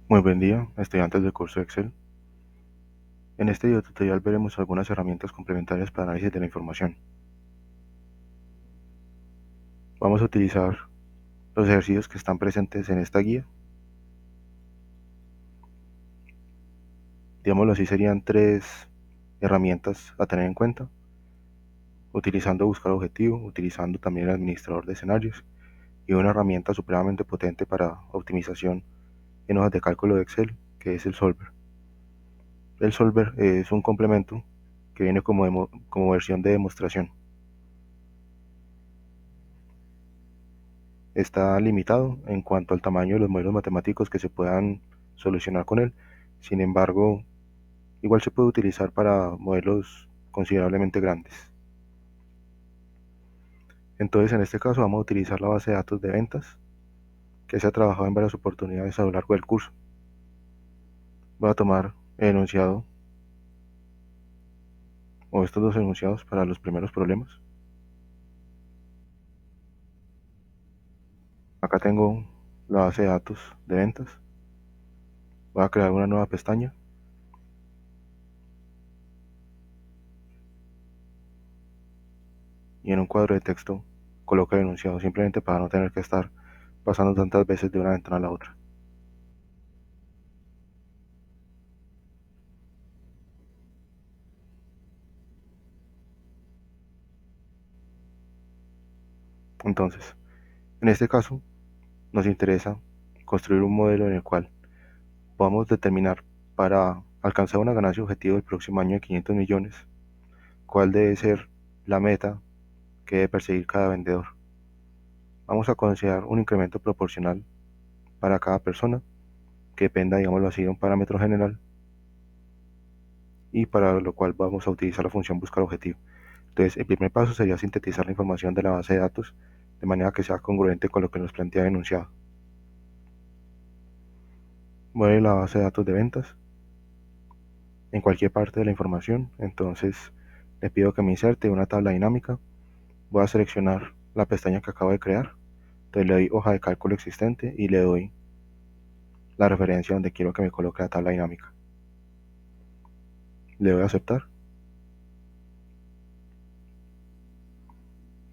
Muy buen día, estudiantes del curso de Excel. En este video tutorial veremos algunas herramientas complementarias para análisis de la información. Vamos a utilizar los ejercicios que están presentes en esta guía. Digámoslo así, serían tres herramientas a tener en cuenta, utilizando buscar objetivo, utilizando también el administrador de escenarios y una herramienta supremamente potente para optimización en hojas de cálculo de Excel, que es el Solver. El Solver es un complemento que viene como versión de demostración. Está limitado en cuanto al tamaño de los modelos matemáticos que se puedan solucionar con él. Sin embargo, igual se puede utilizar para modelos considerablemente grandes. Entonces, en este caso vamos a utilizar la base de datos de ventas que se ha trabajado en varias oportunidades a lo largo del curso. Voy a tomar el enunciado o estos dos enunciados para los primeros problemas. Acá tengo la base de datos de ventas. Voy a crear una nueva pestaña y en un cuadro de texto coloco el enunciado, simplemente para no tener que estar pasando tantas veces de una ventana a la otra. Entonces, en este caso, nos interesa construir un modelo en el cual podamos determinar, para alcanzar una ganancia objetivo el próximo año de 500 millones, cuál debe ser la meta que debe perseguir cada vendedor. Vamos a considerar un incremento proporcional para cada persona que dependa, digámoslo así, de un parámetro general, y para lo cual vamos a utilizar la función buscar objetivo. Entonces, el primer paso sería sintetizar la información de la base de datos de manera que sea congruente con lo que nos plantea el enunciado. Voy a ir a la base de datos de ventas en cualquier parte de la información. Entonces le pido que me inserte una tabla dinámica. Voy a seleccionar la pestaña que acabo de crear. Entonces le doy hoja de cálculo existente y le doy la referencia donde quiero que me coloque la tabla dinámica. Le doy a aceptar.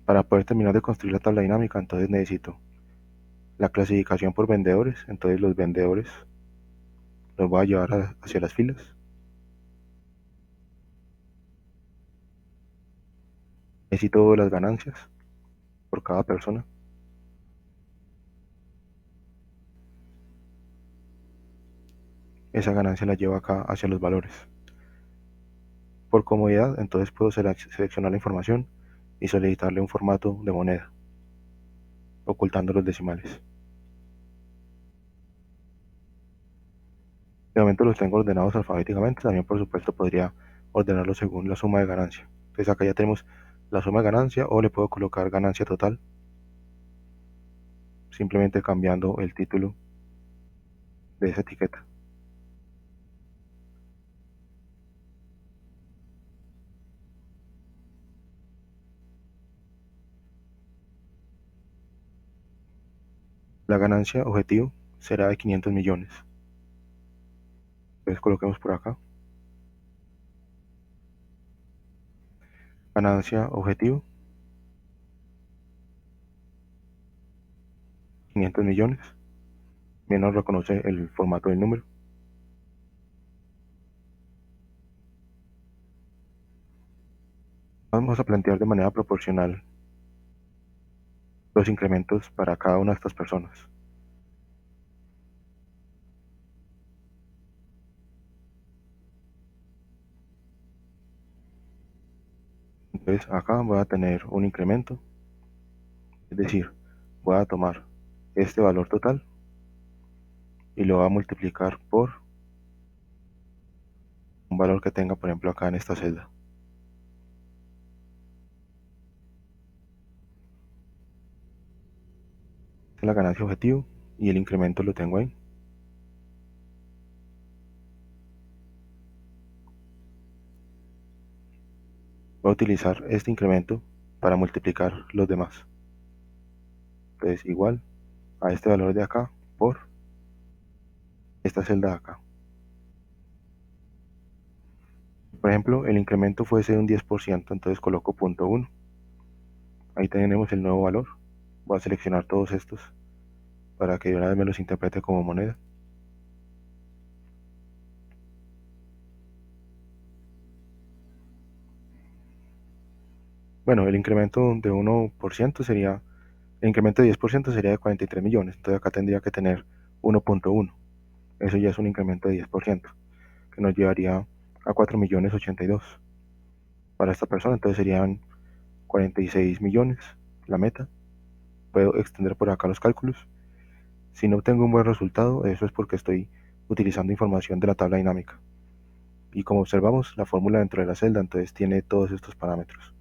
Para poder terminar de construir la tabla dinámica, entonces necesito la clasificación por vendedores. Entonces los vendedores los voy a llevar hacia las filas. Necesito las ganancias por cada persona. Esa ganancia la llevo acá hacia los valores. Por comodidad, entonces puedo seleccionar la información y solicitarle un formato de moneda, ocultando los decimales. De momento los tengo ordenados alfabéticamente. También, por supuesto, podría ordenarlos según la suma de ganancia. Entonces acá ya tenemos la suma de ganancia, o le puedo colocar ganancia total, simplemente cambiando el título de esa etiqueta. La ganancia objetivo será de 500 millones. Entonces coloquemos por acá ganancia objetivo 500 millones. Bien, nos reconoce el formato del número. Vamos a plantear de manera proporcional los incrementos para cada una de estas personas. Entonces acá voy a tener un incremento, es decir, voy a tomar este valor total y lo voy a multiplicar por un valor que tenga, por ejemplo, acá en esta celda. Esta es la ganancia objetivo y el incremento lo tengo ahí. Voy a utilizar este incremento para multiplicar los demás. Entonces igual a este valor de acá por esta celda de acá. Por ejemplo, el incremento fuese de un 10%, entonces coloco punto 1. Ahí tenemos el nuevo valor. Voy a seleccionar todos estos para que de una vez me los interprete como moneda. Bueno, el incremento de 1% sería, el incremento de 10% sería de 43 millones. Entonces acá tendría que tener 1.1. Eso ya es un incremento de 10%, que nos llevaría a 4 millones 82 para esta persona. Entonces serían 46 millones la meta. Puedo extender por acá los cálculos. Si no obtengo un buen resultado, eso es porque estoy utilizando información de la tabla dinámica. Y como observamos, la fórmula dentro de la celda entonces tiene todos estos parámetros.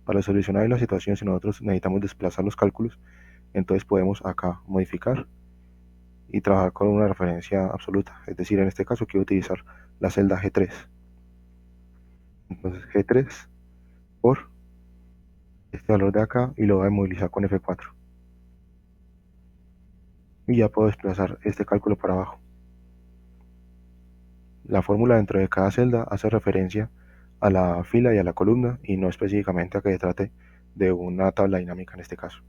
Para solucionar la situación, si nosotros necesitamos desplazar los cálculos, entonces podemos acá modificar y trabajar con una referencia absoluta. Es decir, en este caso quiero utilizar la celda G3. Entonces G3 por este valor de acá y lo voy a movilizar con F4. Y ya puedo desplazar este cálculo para abajo. La fórmula dentro de cada celda hace referencia a la fila y a la columna y no específicamente a que se trate de una tabla dinámica en este caso.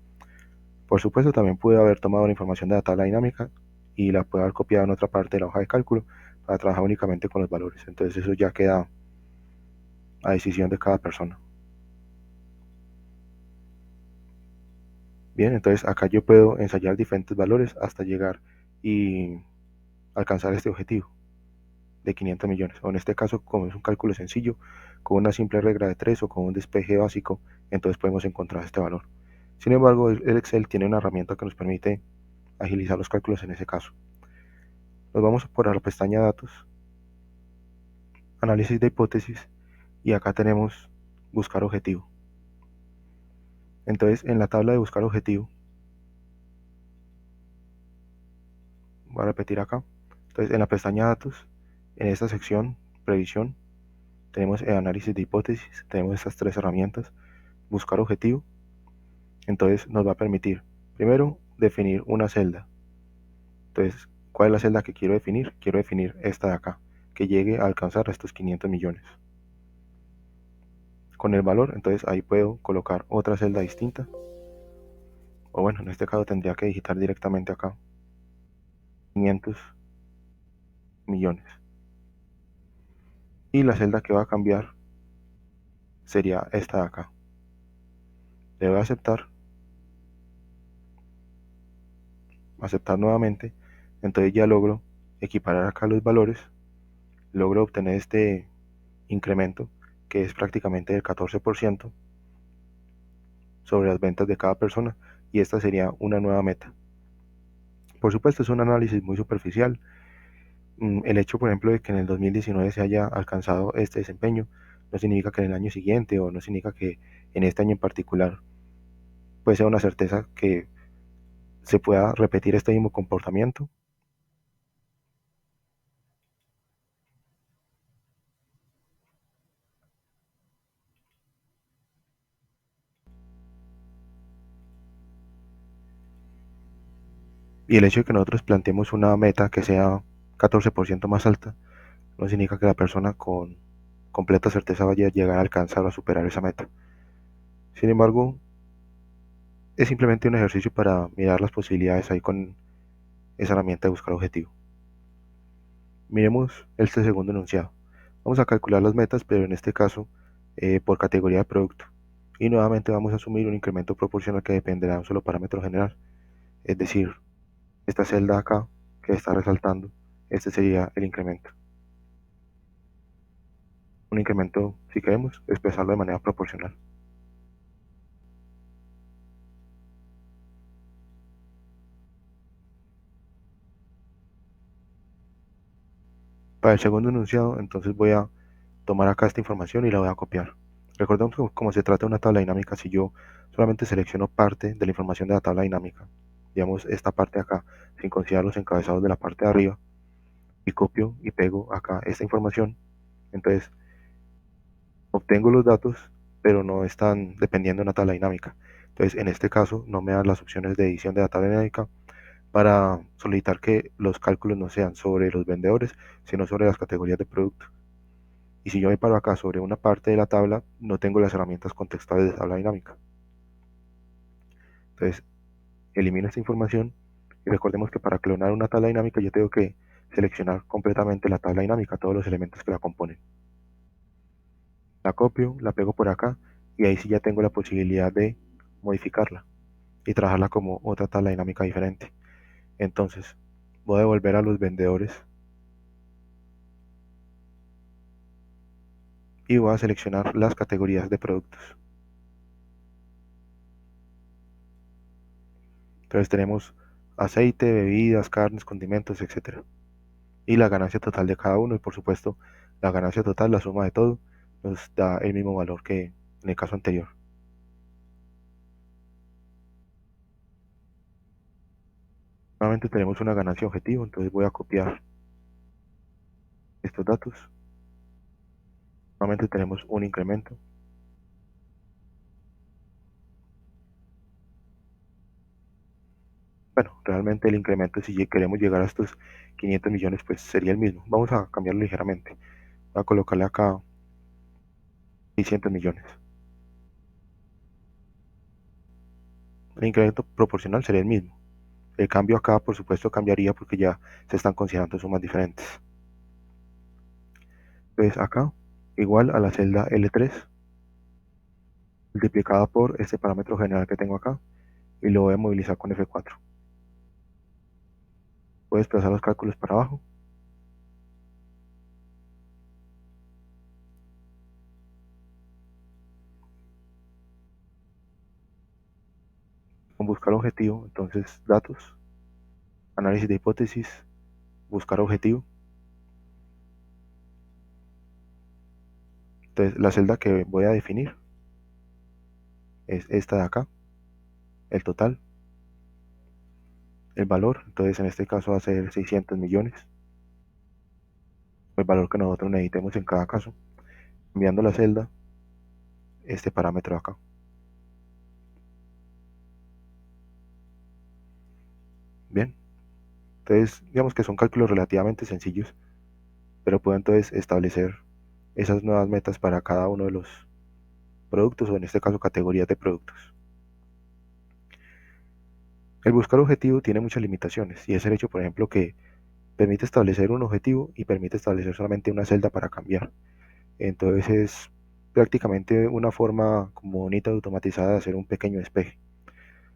Por supuesto, también pude haber tomado la información de la tabla dinámica y la puedo haber copiado en otra parte de la hoja de cálculo para trabajar únicamente con los valores. Entonces eso ya queda a decisión de cada persona. Bien, entonces acá yo puedo ensayar diferentes valores hasta llegar y alcanzar este objetivo de 500 millones. O en este caso, como es un cálculo sencillo, con una simple regla de 3 o con un despeje básico, entonces podemos encontrar este valor. Sin embargo, el Excel tiene una herramienta que nos permite agilizar los cálculos en ese caso. Nos vamos por la pestaña Datos, Análisis de hipótesis, y acá tenemos Buscar objetivo. Entonces, en la tabla de Buscar objetivo, voy a repetir acá. Entonces, en la pestaña Datos, en esta sección Previsión, tenemos el análisis de hipótesis, tenemos estas tres herramientas, Buscar objetivo. Entonces nos va a permitir, primero, definir una celda. Entonces, ¿cuál es la celda que quiero definir? Quiero definir esta de acá, que llegue a alcanzar estos 500 millones. Con el valor, entonces ahí puedo colocar otra celda distinta. O bueno, en este caso tendría que digitar directamente acá 500 millones. Y la celda que va a cambiar sería esta de acá. Le voy a aceptar nuevamente. Entonces ya logro equiparar acá los valores. Logro obtener este incremento que es prácticamente del 14% sobre las ventas de cada persona, y esta sería una nueva meta. Por supuesto, es un análisis muy superficial. El hecho, por ejemplo, de que en el 2019 se haya alcanzado este desempeño no significa que en el año siguiente, o no significa que en este año en particular pues sea una certeza que se pueda repetir este mismo comportamiento. Y el hecho de que nosotros planteemos una meta que sea 14% más alta no significa que la persona con completa certeza vaya a llegar a alcanzar o a superar esa meta. Sin embargo, es simplemente un ejercicio para mirar las posibilidades ahí con esa herramienta de buscar objetivo. Miremos este segundo enunciado. Vamos a calcular las metas, pero en este caso por categoría de producto. Y nuevamente vamos a asumir un incremento proporcional que dependerá de un solo parámetro general. Es decir, esta celda acá que está resaltando, este sería el incremento. Un incremento, si queremos, expresarlo de manera proporcional. Para el segundo enunciado, entonces voy a tomar acá esta información y la voy a copiar. Recordemos que como se trata de una tabla dinámica, si yo solamente selecciono parte de la información de la tabla dinámica, digamos esta parte de acá, sin considerar los encabezados de la parte de arriba, y copio y pego acá esta información, entonces obtengo los datos, pero no están dependiendo de una tabla dinámica. Entonces, en este caso, no me dan las opciones de edición de la tabla dinámica, para solicitar que los cálculos no sean sobre los vendedores, sino sobre las categorías de producto. Y si yo me paro acá sobre una parte de la tabla, no tengo las herramientas contextuales de tabla dinámica. Entonces, elimino esta información y recordemos que para clonar una tabla dinámica yo tengo que seleccionar completamente la tabla dinámica, todos los elementos que la componen. La copio, la pego por acá y ahí sí ya tengo la posibilidad de modificarla y trabajarla como otra tabla dinámica diferente. Entonces, voy a devolver a los vendedores y voy a seleccionar las categorías de productos. Entonces tenemos aceite, bebidas, carnes, condimentos, etcétera. Y la ganancia total de cada uno y por supuesto la ganancia total, la suma de todo, nos da el mismo valor que en el caso anterior. Nuevamente tenemos una ganancia objetivo, entonces voy a copiar estos datos. Nuevamente tenemos un incremento. Bueno, realmente el incremento si queremos llegar a estos 500 millones pues sería el mismo. Vamos a cambiarlo ligeramente. Voy a colocarle acá 600 millones. El incremento proporcional sería el mismo. El cambio acá por supuesto cambiaría porque ya se están considerando sumas diferentes. Entonces acá igual a la celda L3 multiplicada por este parámetro general que tengo acá y lo voy a movilizar con F4. Voy a desplazar los cálculos para abajo. Con buscar objetivo, entonces datos, análisis de hipótesis, buscar objetivo. Entonces la celda que voy a definir es esta de acá, el total, el valor, entonces en este caso va a ser 600 millones, el valor que nosotros necesitemos en cada caso, cambiando la celda, este parámetro de acá. Bien, entonces digamos que son cálculos relativamente sencillos, pero puedo entonces establecer esas nuevas metas para cada uno de los productos o en este caso categorías de productos. El buscar objetivo tiene muchas limitaciones y es el hecho, por ejemplo, que permite establecer un objetivo y permite establecer solamente una celda para cambiar. Entonces es prácticamente una forma como bonita y automatizada de hacer un pequeño despeje.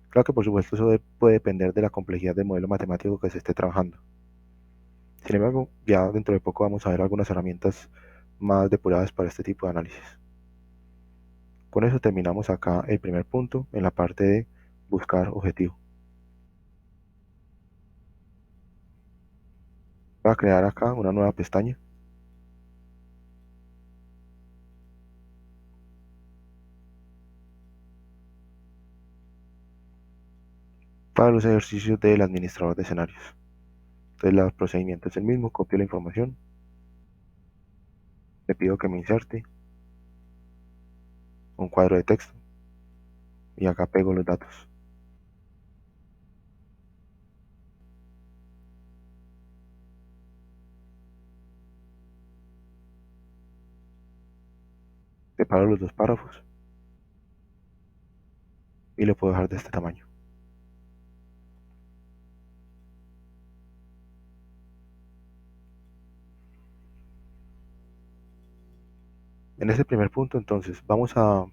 Claro que por supuesto eso puede depender de la complejidad del modelo matemático que se esté trabajando. Sin embargo, ya dentro de poco vamos a ver algunas herramientas más depuradas para este tipo de análisis. Con eso terminamos acá el primer punto en la parte de buscar objetivo. Voy a crear acá una nueva pestaña para los ejercicios del administrador de escenarios. Entonces, el procedimiento es el mismo, copio la información, le pido que me inserte un cuadro de texto y acá pego los datos. Separo los dos párrafos y lo puedo dejar de este tamaño. En este primer punto, entonces, vamos a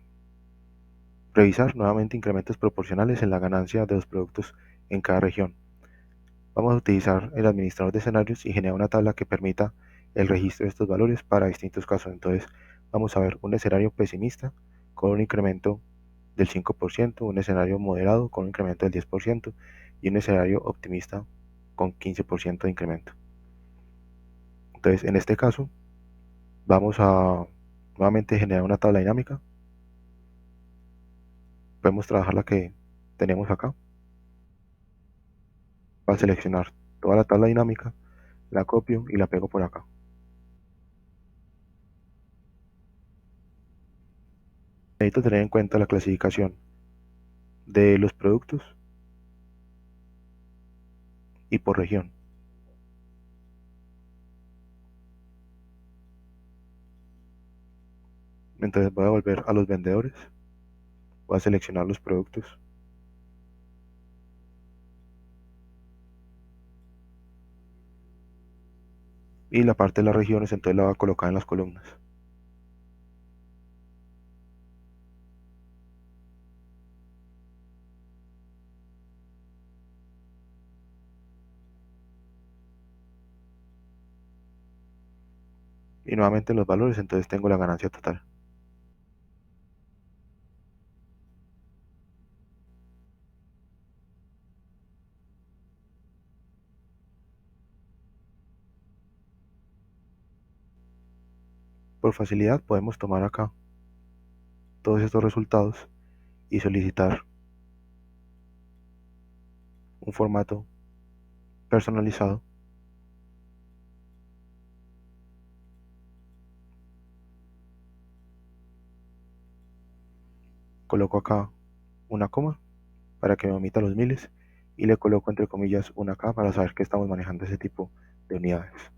revisar nuevamente incrementos proporcionales en la ganancia de los productos en cada región. Vamos a utilizar el administrador de escenarios y generar una tabla que permita el registro de estos valores para distintos casos. Entonces, vamos a ver un escenario pesimista con un incremento del 5%, un escenario moderado con un incremento del 10% y un escenario optimista con 15% de incremento. Entonces, en este caso, vamos a nuevamente generar una tabla dinámica. Podemos trabajar la que tenemos acá. Para seleccionar toda la tabla dinámica, la copio y la pego por acá. Necesito tener en cuenta la clasificación de los productos y por región. Entonces voy a volver a los vendedores, voy a seleccionar los productos y la parte de las regiones entonces la voy a colocar en las columnas. Y nuevamente en los valores entonces tengo la ganancia total. Por facilidad podemos tomar acá todos estos resultados y solicitar un formato personalizado. Coloco acá una coma para que me omita los miles y le coloco entre comillas una K para saber que estamos manejando ese tipo de unidades.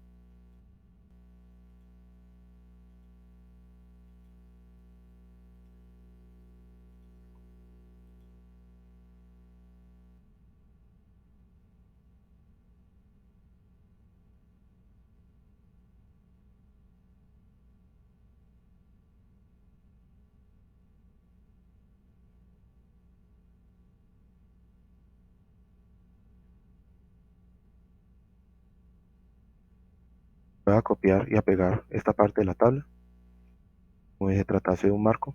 Voy a copiar y a pegar esta parte de la tabla, como si se tratase de un marco.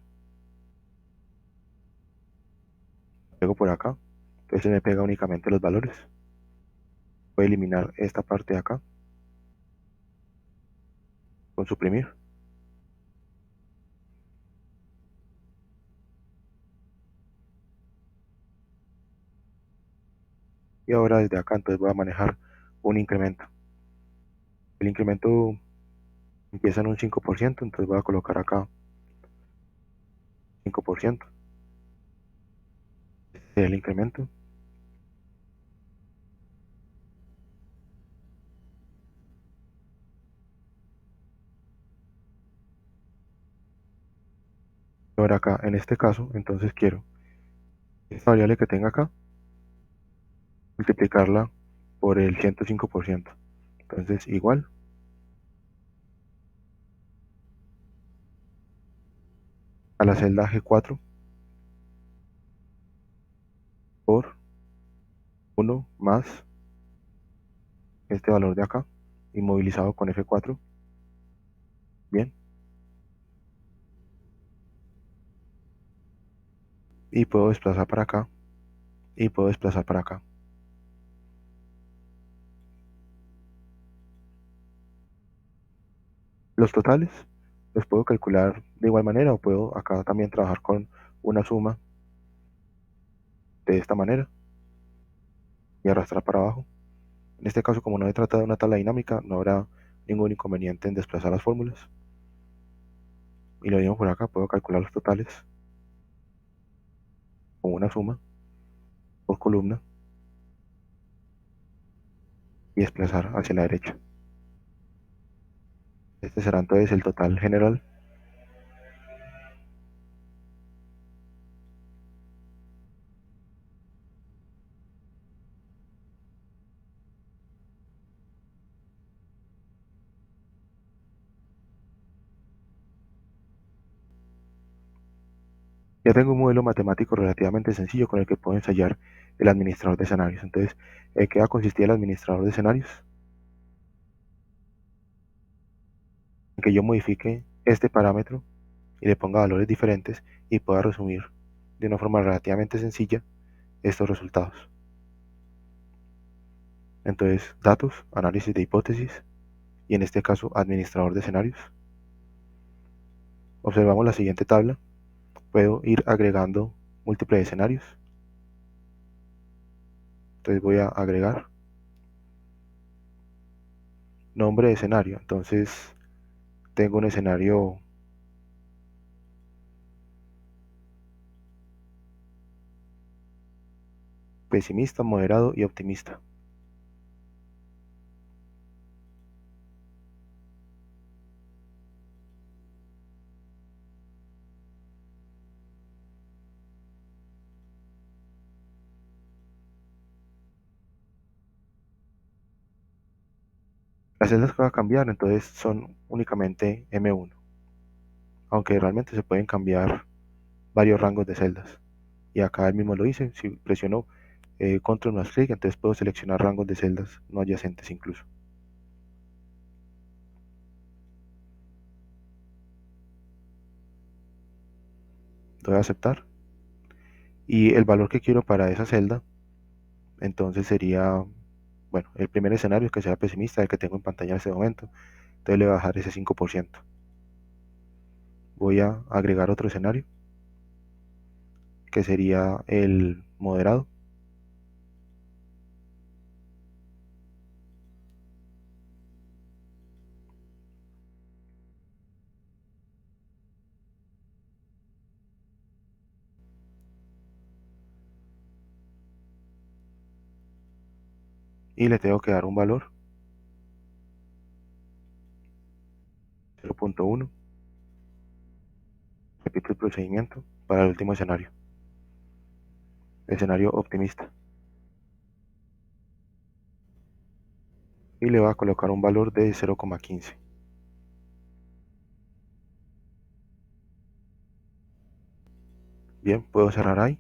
Pego por acá, entonces me pega únicamente los valores. Voy a eliminar esta parte de acá con suprimir. Y ahora desde acá entonces voy a manejar un incremento. El incremento empieza en un 5%, entonces voy a colocar acá 5%. Este es el incremento. Ahora acá, en este caso, entonces quiero esta variable que tenga acá, multiplicarla por el 105%. Entonces igual a la celda G4 por 1 más este valor de acá, inmovilizado con F4. Bien. Y puedo desplazar para acá y puedo desplazar para acá. Los totales los puedo calcular de igual manera o puedo acá también trabajar con una suma de esta manera y arrastrar para abajo. En este caso, como no se trata de una tabla dinámica, no habrá ningún inconveniente en desplazar las fórmulas. Y lo mismo por acá, puedo calcular los totales con una suma por columna y desplazar hacia la derecha. Este será entonces el total general. Ya tengo un modelo matemático relativamente sencillo con el que puedo ensayar el administrador de escenarios. Entonces, ¿qué va a consistir el administrador de escenarios? En que yo modifique este parámetro y le ponga valores diferentes y pueda resumir de una forma relativamente sencilla estos resultados. Entonces, datos, análisis de hipótesis y en este caso administrador de escenarios. Observamos la siguiente tabla. Puedo ir agregando múltiples escenarios. Entonces voy a agregar nombre de escenario. Entonces tengo un escenario pesimista, moderado y optimista. Las celdas que va a cambiar entonces son únicamente M1, aunque realmente se pueden cambiar varios rangos de celdas. Y acá él mismo lo hice, si presiono control más clic, entonces puedo seleccionar rangos de celdas no adyacentes incluso. Doy a aceptar. Y el valor que quiero para esa celda, entonces sería, bueno, el primer escenario que sea pesimista, el que tengo en pantalla en este momento. Entonces le voy a bajar ese 5%. Voy a agregar otro escenario, que sería el moderado. Y le tengo que dar un valor, 0.1. Repito el procedimiento para el último escenario, escenario optimista. Y le voy a colocar un valor de 0,15. Bien, puedo cerrar ahí.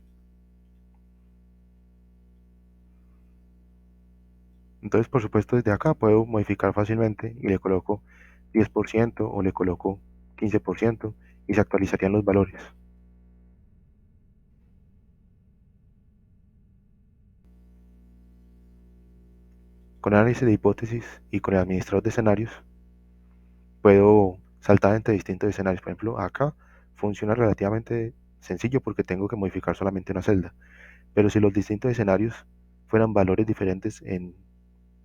Entonces, por supuesto, desde acá puedo modificar fácilmente y le coloco 10% o le coloco 15% y se actualizarían los valores. Con análisis de hipótesis y con el administrador de escenarios, puedo saltar entre distintos escenarios. Por ejemplo, acá funciona relativamente sencillo porque tengo que modificar solamente una celda. Pero si los distintos escenarios fueran valores diferentes en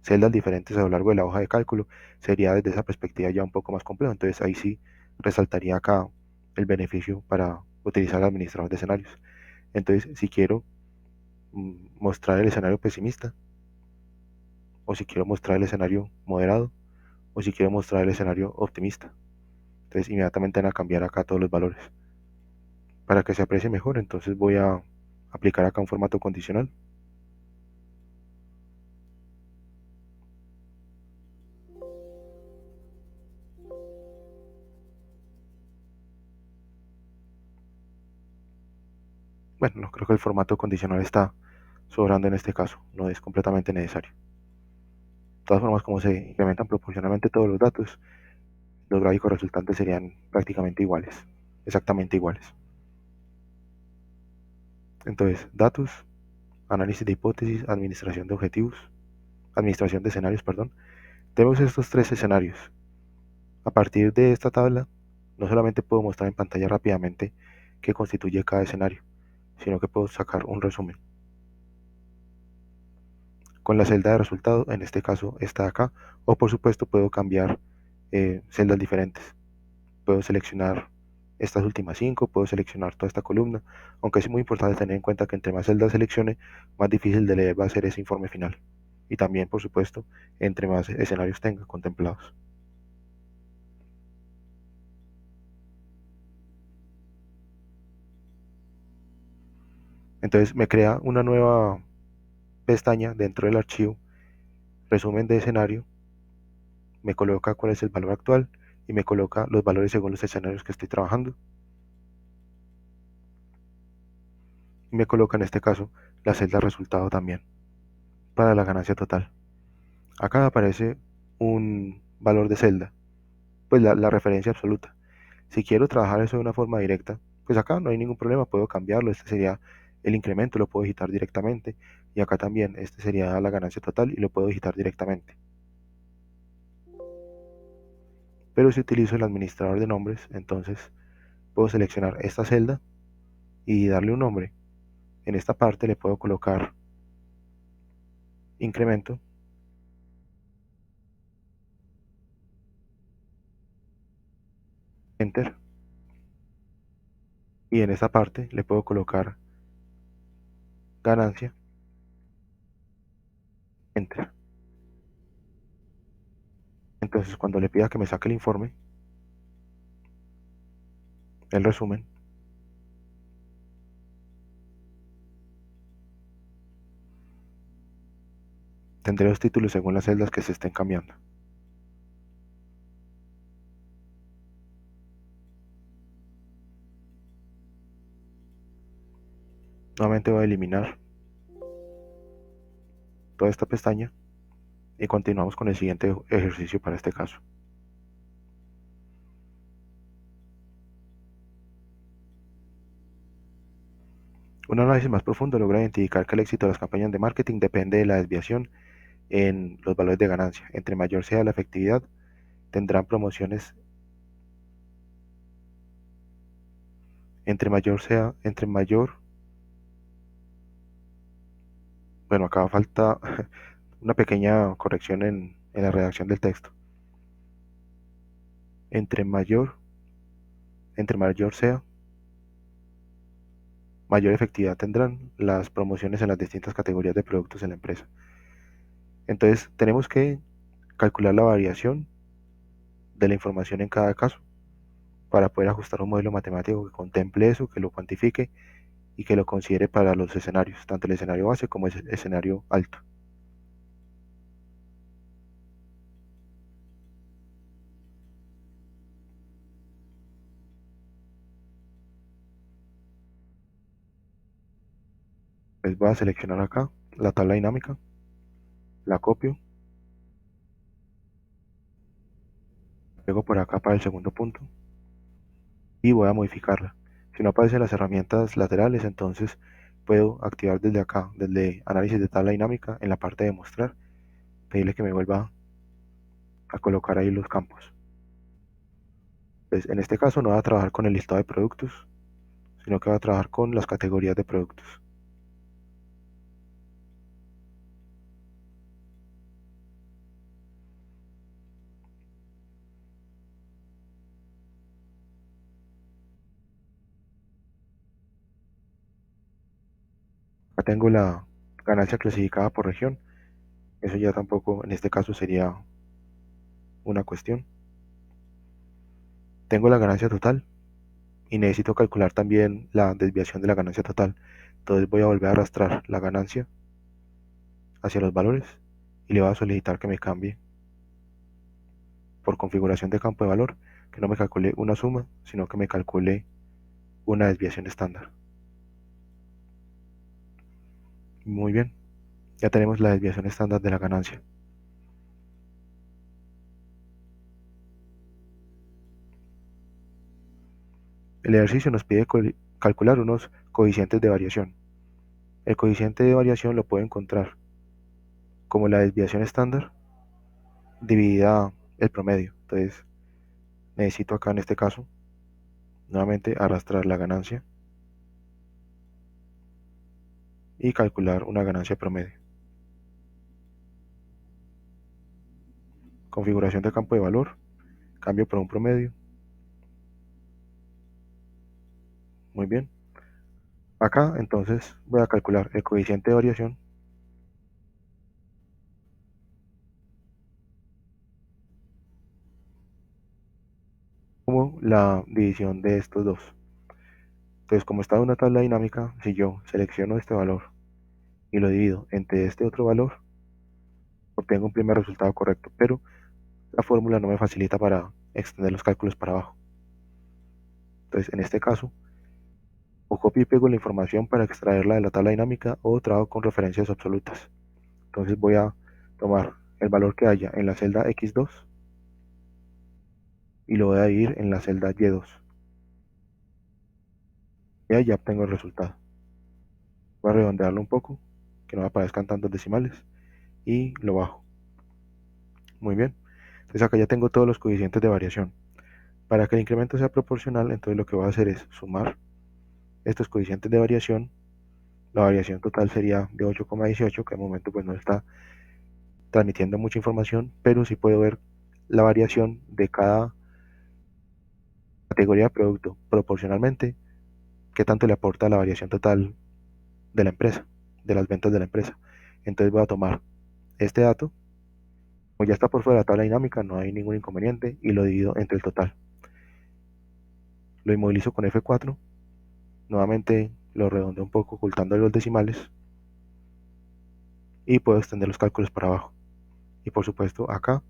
celdas diferentes a lo largo de la hoja de cálculo, sería desde esa perspectiva ya un poco más complejo. Entonces ahí sí resaltaría acá el beneficio para utilizar el administrador de escenarios. Entonces, si quiero mostrar el escenario pesimista, o si quiero mostrar el escenario moderado, o si quiero mostrar el escenario optimista, entonces inmediatamente van a cambiar acá todos los valores. Para que se aprecie mejor, entonces voy a aplicar acá un formato condicional. Bueno, no creo que el formato condicional está sobrando en este caso, no es completamente necesario. De todas formas, como se incrementan proporcionalmente todos los datos, los gráficos resultantes serían prácticamente iguales, exactamente iguales. Entonces, datos, análisis de hipótesis, administración de objetivos, administración de escenarios, perdón. Tenemos estos tres escenarios. A partir de esta tabla, no solamente puedo mostrar en pantalla rápidamente qué constituye cada escenario, sino que puedo sacar un resumen. Con la celda de resultado, en este caso está acá, o por supuesto puedo cambiar celdas diferentes. Puedo seleccionar estas últimas 5, puedo seleccionar toda esta columna, aunque es muy importante tener en cuenta que entre más celdas seleccione, más difícil de leer va a ser ese informe final. Y también, por supuesto, entre más escenarios tenga contemplados. Entonces me crea una nueva pestaña dentro del archivo, resumen de escenario, me coloca cuál es el valor actual y me coloca los valores según los escenarios que estoy trabajando. Y me coloca en este caso la celda resultado también para la ganancia total. Acá aparece un valor de celda, pues la referencia absoluta. Si quiero trabajar eso de una forma directa, pues acá no hay ningún problema, puedo cambiarlo. Este sería el incremento, lo puedo digitar directamente. Y acá también, este sería la ganancia total y lo puedo digitar directamente. Pero si utilizo el administrador de nombres, entonces puedo seleccionar esta celda y darle un nombre. En esta parte le puedo colocar incremento, enter. Y en esta parte le puedo colocar ganancia, enter. Entonces cuando le pida que me saque el informe, el resumen, tendré los títulos según las celdas que se estén cambiando. Nuevamente voy a eliminar toda esta pestaña y continuamos con el siguiente ejercicio para este caso. Un análisis más profundo logra identificar que el éxito de las campañas de marketing depende de la desviación en los valores de ganancia. Entre mayor sea la efectividad, tendrán promociones. Bueno, acá falta una pequeña corrección en la redacción del texto. Entre mayor, entre mayor sea, mayor efectividad tendrán las promociones en las distintas categorías de productos en la empresa. Entonces, tenemos que calcular la variación de la información en cada caso para poder ajustar un modelo matemático que contemple eso, que lo cuantifique y que lo considere para los escenarios, tanto el escenario base como el escenario alto. Entonces voy a seleccionar acá la tabla dinámica, la copio, pego por acá para el segundo punto y voy a modificarla. Si no aparecen las herramientas laterales, entonces puedo activar desde acá, desde análisis de tabla dinámica, en la parte de mostrar, pedirle que me vuelva a colocar ahí los campos. Pues en este caso no voy a trabajar con el listado de productos, sino que voy a trabajar con las categorías de productos. Acá tengo la ganancia clasificada por región. Eso ya tampoco en este caso sería una cuestión. Tengo la ganancia total y necesito calcular también la desviación de la ganancia total. Entonces voy a volver a arrastrar la ganancia hacia los valores y le voy a solicitar que me cambie por configuración de campo de valor, que no me calcule una suma, sino que me calcule una desviación estándar. Muy bien, ya tenemos la desviación estándar de la ganancia. El ejercicio nos pide calcular unos coeficientes de variación. El coeficiente de variación lo puedo encontrar como la desviación estándar dividida el promedio. Entonces necesito acá en este caso nuevamente arrastrar la ganancia y calcular una ganancia promedio. Configuración de campo de valor, cambio por un promedio. Muy bien. Acá entonces voy a calcular el coeficiente de variación como la división de estos dos. Entonces, como está en una tabla dinámica, si yo selecciono este valor y lo divido entre este otro valor, obtengo un primer resultado correcto, pero la fórmula no me facilita para extender los cálculos para abajo. Entonces, en este caso, o copio y pego la información para extraerla de la tabla dinámica o trabajo con referencias absolutas. Entonces voy a tomar el valor que haya en la celda X2 y lo voy a dividir en la celda Y2. Y ahí ya obtengo el resultado. Voy a redondearlo un poco, que no me aparezcan tantos decimales, y lo bajo. Muy bien. Entonces acá ya tengo todos los coeficientes de variación. Para que el incremento sea proporcional, entonces lo que voy a hacer es sumar estos coeficientes de variación. La variación total sería de 8,18, que al momento pues no está transmitiendo mucha información, pero sí puedo ver la variación de cada categoría de producto proporcionalmente, qué tanto le aporta la variación total de la empresa, de las ventas de la empresa. Entonces voy a tomar este dato, como ya está por fuera de la tabla dinámica, no hay ningún inconveniente, y lo divido entre el total. Lo inmovilizo con F4, nuevamente lo redondeo un poco ocultando los decimales y puedo extender los cálculos para abajo. Y por supuesto acá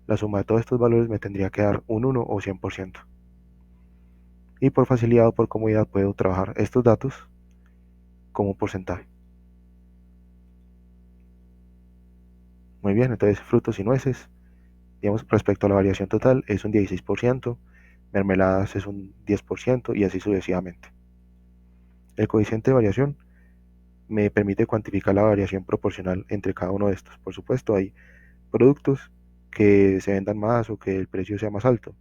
la suma de todos estos valores me tendría que dar un 1 o 100%. Y por facilidad o por comodidad puedo trabajar estos datos como un porcentaje. Muy bien, entonces frutos y nueces, digamos, respecto a la variación total es un 16%, mermeladas es un 10% y así sucesivamente. El coeficiente de variación me permite cuantificar la variación proporcional entre cada uno de estos. Por supuesto, hay productos que se vendan más o que el precio sea más alto.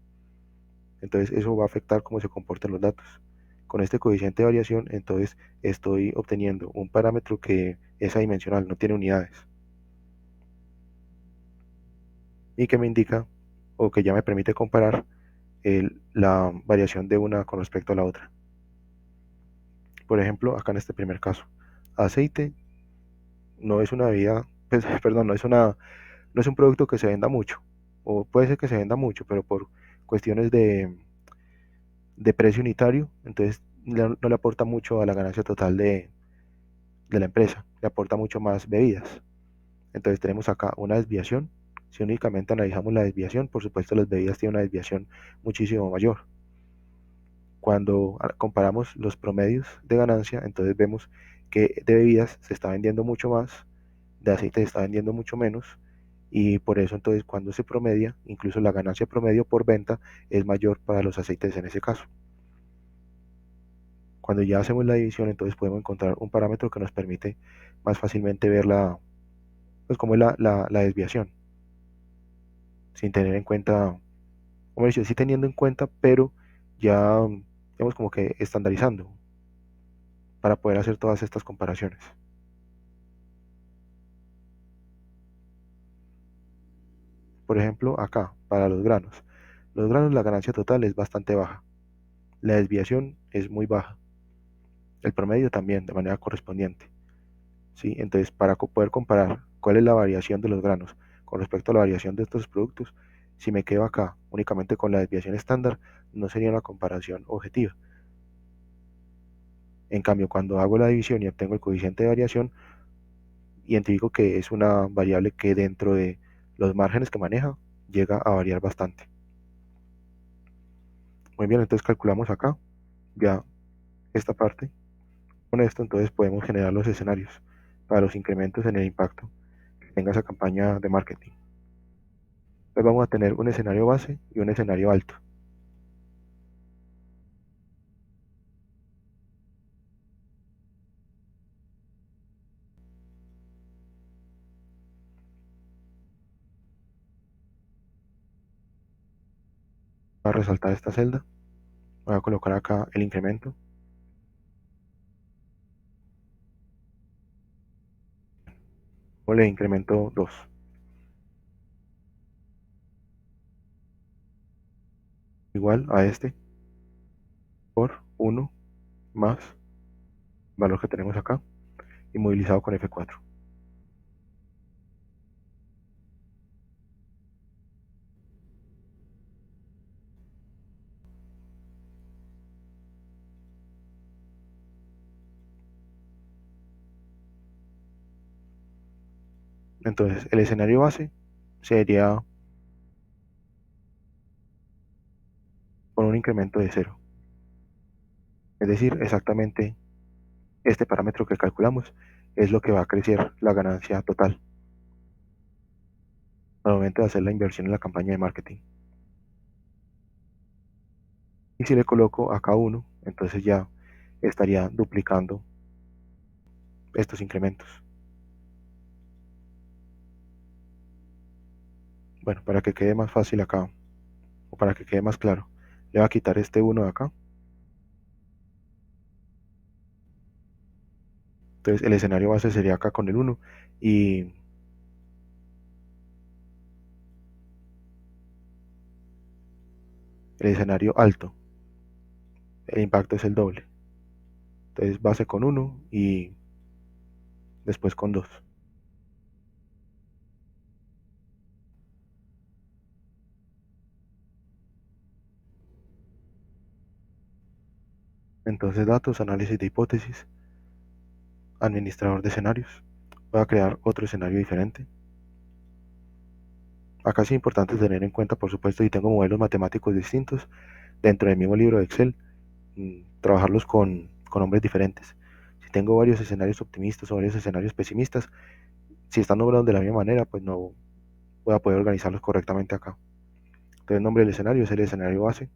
Entonces eso va a afectar cómo se comportan los datos. Con este coeficiente de variación, entonces estoy obteniendo un parámetro que es adimensional, no tiene unidades, y que me indica o que ya me permite comparar la variación de una con respecto a la otra. Por ejemplo, acá en este primer caso, aceite no es una bebida, pues, perdón, no es un producto que se venda mucho, o puede ser que se venda mucho, pero por cuestiones de precio unitario, entonces no le aporta mucho a la ganancia total de la empresa, le aporta mucho más bebidas. Entonces tenemos acá una desviación. Si únicamente analizamos la desviación, por supuesto las bebidas tienen una desviación muchísimo mayor. Cuando comparamos los promedios de ganancia, entonces vemos que de bebidas se está vendiendo mucho más, de aceite se está vendiendo mucho menos, y por eso entonces cuando se promedia, incluso la ganancia promedio por venta es mayor para los aceites en ese caso. Cuando ya hacemos la división, entonces podemos encontrar un parámetro que nos permite más fácilmente ver pues cómo es la desviación, sin tener en cuenta, como dicho, sí teniendo en cuenta, pero ya, digamos, como que estandarizando para poder hacer todas estas comparaciones. Por ejemplo, acá, para los granos la ganancia total es bastante baja, la desviación es muy baja, el promedio también de manera correspondiente. ¿Sí? Entonces, para poder comparar cuál es la variación de los granos con respecto a la variación de estos productos, si me quedo acá únicamente con la desviación estándar, no sería una comparación objetiva. En cambio, cuando hago la división y obtengo el coeficiente de variación, identifico que es una variable que dentro de los márgenes que maneja llega a variar bastante. Muy bien, entonces calculamos acá ya esta parte. Con esto entonces podemos generar los escenarios para los incrementos en el impacto que tenga esa campaña de marketing. Entonces vamos a tener un escenario base y un escenario alto. Voy a resaltar esta celda, voy a colocar acá el incremento, o le incremento 2 igual a este por 1 más el valor que tenemos acá, inmovilizado con F4. Entonces el escenario base sería con un incremento de 0. Es decir, exactamente este parámetro que calculamos es lo que va a crecer la ganancia total al momento de hacer la inversión en la campaña de marketing. Y si le coloco acá 1, entonces ya estaría duplicando estos incrementos. Bueno, para que quede más fácil acá, o para que quede más claro, le voy a quitar este 1 de acá. Entonces el escenario base sería acá con el 1 y el escenario alto, el impacto es el doble. Entonces base con 1 y después con 2. Entonces datos, análisis de hipótesis, administrador de escenarios. Voy a crear otro escenario diferente. Acá sí es importante tener en cuenta, por supuesto, si tengo modelos matemáticos distintos dentro del mismo libro de Excel, trabajarlos con nombres diferentes. Si tengo varios escenarios optimistas o varios escenarios pesimistas, si están numerados de la misma manera, pues no voy a poder organizarlos correctamente acá. Entonces el nombre del escenario es el escenario base,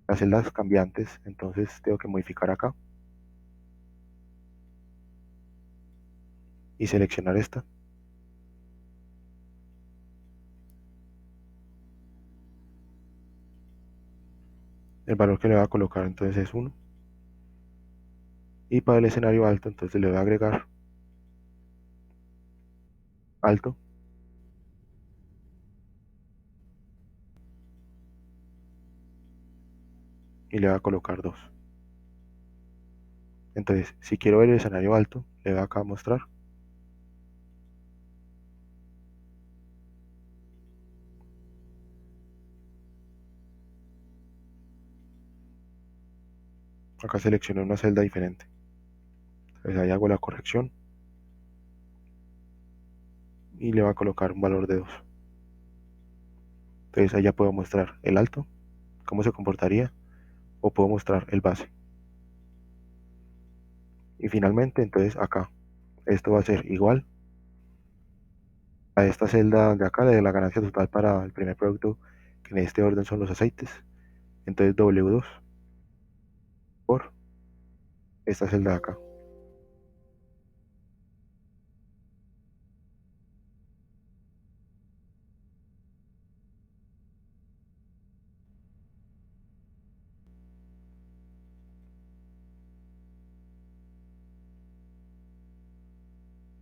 las celdas cambiantes, entonces tengo que modificar acá y seleccionar esta. El valor que le voy a colocar entonces es 1. Y para el escenario alto, entonces le voy a agregar alto y le voy a colocar 2. Entonces, si quiero ver el escenario alto, le voy acá a mostrar. Acá selecciono una celda diferente. Entonces ahí hago la corrección y le voy a colocar un valor de 2. Entonces ahí ya puedo mostrar el alto, cómo se comportaría, o puedo mostrar el base. Y finalmente, entonces acá, esto va a ser igual a esta celda de acá, de la ganancia total para el primer producto, que en este orden son los aceites. Entonces W2 por esta celda de acá.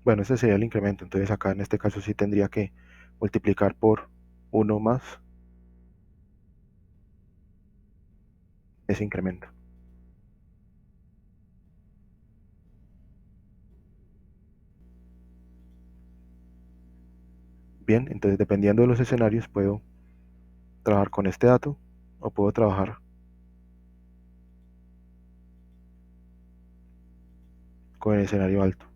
Bueno, este sería el incremento. Entonces acá en este caso sí tendría que multiplicar por 1 más ese incremento. Bien, entonces dependiendo de los escenarios puedo trabajar con este dato o puedo trabajar con el escenario alto.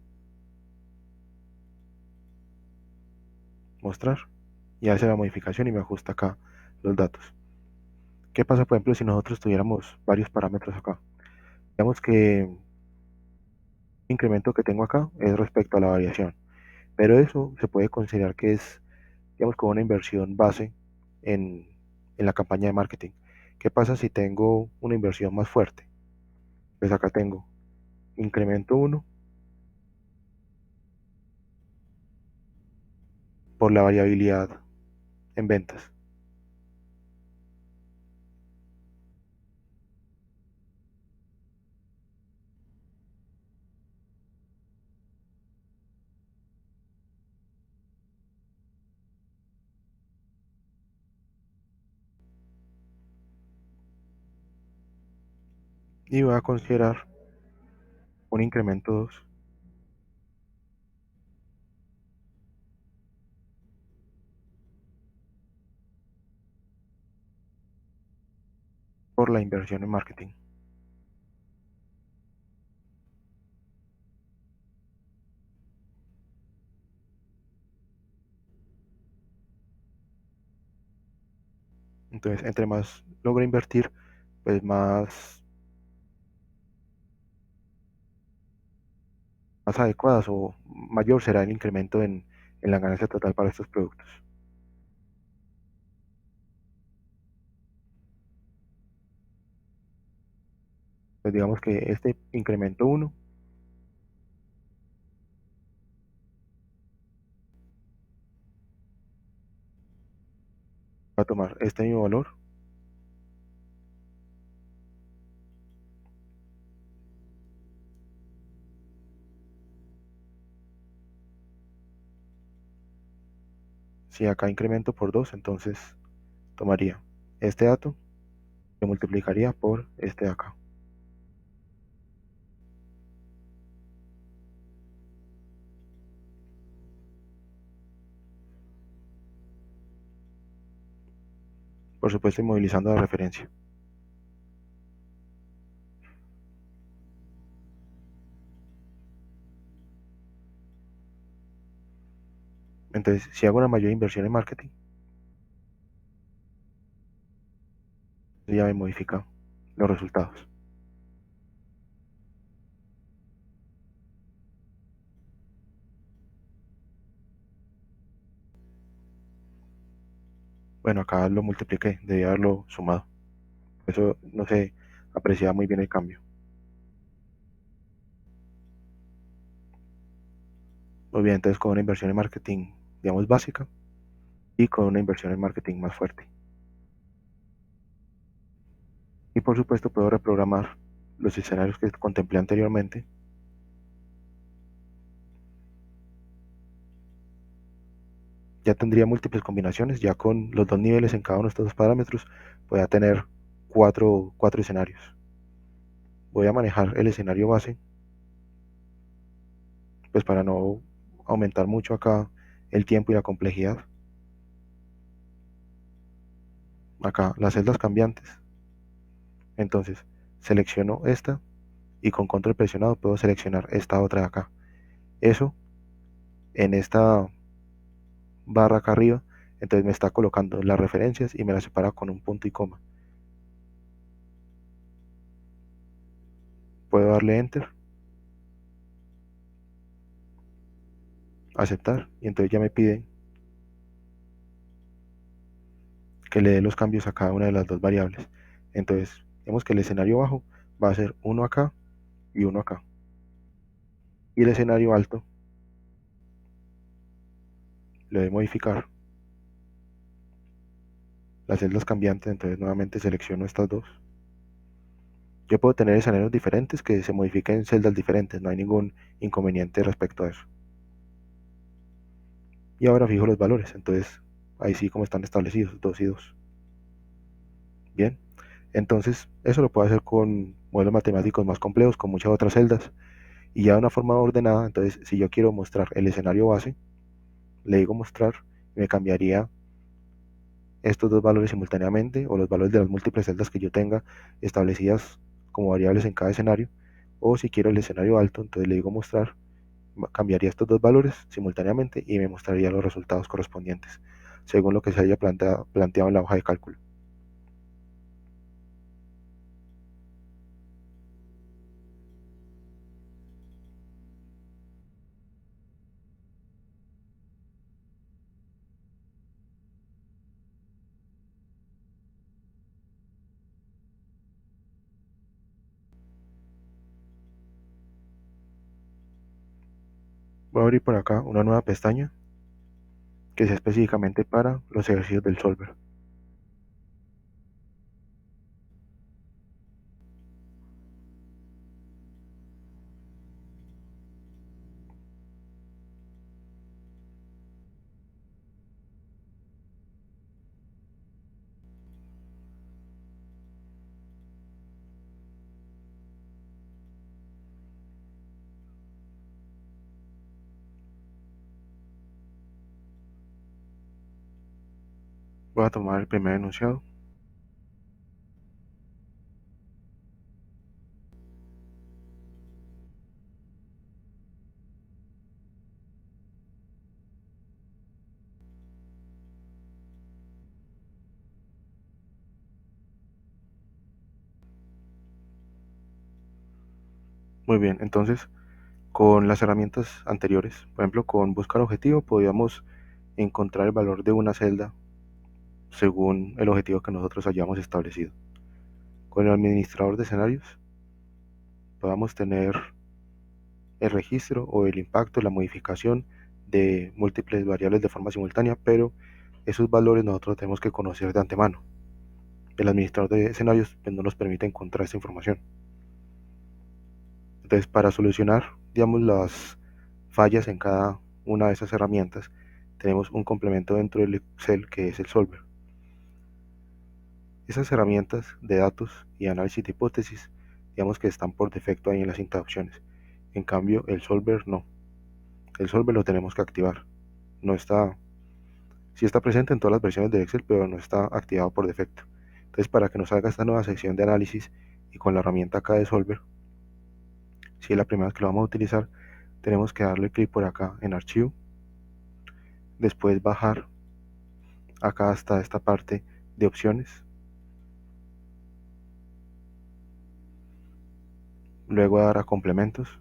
Mostrar y hace la modificación y me ajusta acá los datos. ¿Qué pasa, por ejemplo, si nosotros tuviéramos varios parámetros acá? Digamos que el incremento que tengo acá es respecto a la variación, pero eso se puede considerar que es, digamos, como una inversión base en, en la campaña de marketing. ¿Qué pasa si tengo una inversión más fuerte? Pues acá tengo incremento 1 por la variabilidad en ventas. Y voy a considerar un incremento 2 por la inversión en marketing. Entonces, entre más logro invertir, pues más adecuadas o mayor será el incremento en la ganancia total para estos productos. Pues digamos que este incremento 1 va a tomar este mismo valor, si acá incremento por 2, entonces tomaría este dato y lo multiplicaría por este de acá. Por supuesto, inmovilizando la referencia. Entonces, si hago una mayor inversión en marketing, ya me modifica los resultados. Bueno, acá lo multipliqué, debía haberlo sumado. Eso no se apreciaba muy bien el cambio. Muy bien, entonces con una inversión en marketing, digamos, básica y con una inversión en marketing más fuerte. Y por supuesto puedo reprogramar los escenarios que contemplé anteriormente. Ya tendría múltiples combinaciones, ya con los dos niveles en cada uno de estos dos parámetros, voy a tener cuatro escenarios. Voy a manejar el escenario base, pues para no aumentar mucho acá el tiempo y la complejidad. Acá las celdas cambiantes. Entonces selecciono esta y con control presionado puedo seleccionar esta otra de acá. Eso en esta barra acá arriba, entonces me está colocando las referencias y me las separa con un punto y coma. Puedo darle enter, aceptar y entonces ya me pide que le dé los cambios a cada una de las dos variables. Entonces, vemos que el escenario bajo va a ser uno acá y uno acá. Y el escenario alto le doy modificar las celdas cambiantes, entonces nuevamente selecciono estas dos. Yo puedo tener escenarios diferentes que se modifiquen en celdas diferentes, no hay ningún inconveniente respecto a eso. Y ahora fijo los valores, entonces ahí sí como están establecidos, 2 y 2. Bien, entonces eso lo puedo hacer con modelos matemáticos más complejos, con muchas otras celdas, y ya de una forma ordenada. Entonces si yo quiero mostrar el escenario base, le digo mostrar y me cambiaría estos dos valores simultáneamente o los valores de las múltiples celdas que yo tenga establecidas como variables en cada escenario. O si quiero el escenario alto, entonces le digo mostrar, cambiaría estos dos valores simultáneamente y me mostraría los resultados correspondientes según lo que se haya planteado en la hoja de cálculo. Voy a abrir por acá una nueva pestaña que sea específicamente para los ejercicios del solver. Voy a tomar el primer enunciado. Muy bien, entonces con las herramientas anteriores, por ejemplo con buscar objetivo, podíamos encontrar el valor de una celda según el objetivo que nosotros hayamos establecido. Con el administrador de escenarios podamos tener el registro o el impacto, la modificación de múltiples variables de forma simultánea, pero esos valores nosotros tenemos que conocer de antemano. El administrador de escenarios pues, no nos permite encontrar esta información. Entonces, para solucionar, digamos, las fallas en cada una de esas herramientas, tenemos un complemento dentro del Excel que es el solver. Esas herramientas de datos y análisis de hipótesis, digamos que están por defecto ahí en la cinta de opciones. En cambio, el solver no. El solver lo tenemos que activar. No está, sí está presente en todas las versiones de Excel, pero no está activado por defecto. Entonces, para que nos salga esta nueva sección de análisis y con la herramienta acá de solver, si es la primera vez que lo vamos a utilizar, tenemos que darle clic por acá en archivo, después bajar acá hasta esta parte de opciones, luego dar a complementos,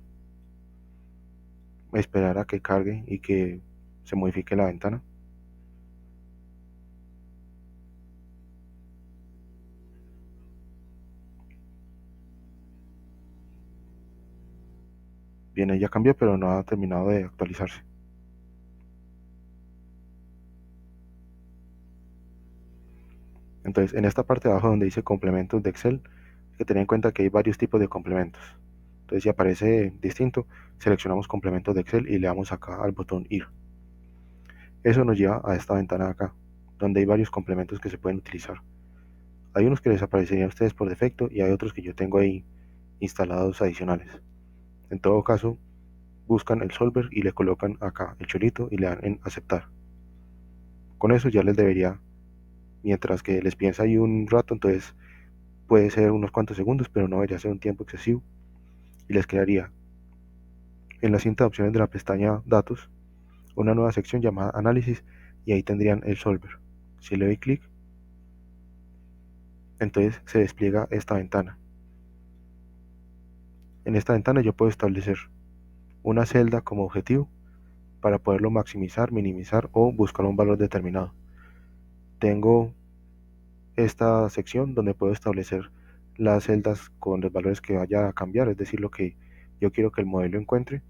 esperar a que cargue y que se modifique la ventana. Bien, ahí ya cambió, pero no ha terminado de actualizarse. Entonces, en esta parte de abajo donde dice complementos de Excel, hay que tener en cuenta que hay varios tipos de complementos. Entonces, si aparece distinto, seleccionamos complementos de Excel y le damos acá al botón ir. Eso nos lleva a esta ventana de acá, donde hay varios complementos que se pueden utilizar. Hay unos que les aparecerían a ustedes por defecto y hay otros que yo tengo ahí instalados adicionales. En todo caso, buscan el solver y le colocan acá el chorito y le dan en aceptar. Con eso ya les debería, mientras que les piensa ahí un rato, entonces puede ser unos cuantos segundos, pero no debería ser un tiempo excesivo, y les crearía en la cinta de opciones de la pestaña datos una nueva sección llamada análisis y ahí tendrían el solver. Si le doy clic, entonces se despliega esta ventana. En esta ventana yo puedo establecer una celda como objetivo para poderlo maximizar, minimizar o buscar un valor determinado. Tengo esta sección donde puedo establecer las celdas con los valores que vaya a cambiar, es decir, lo que yo quiero que el modelo encuentre.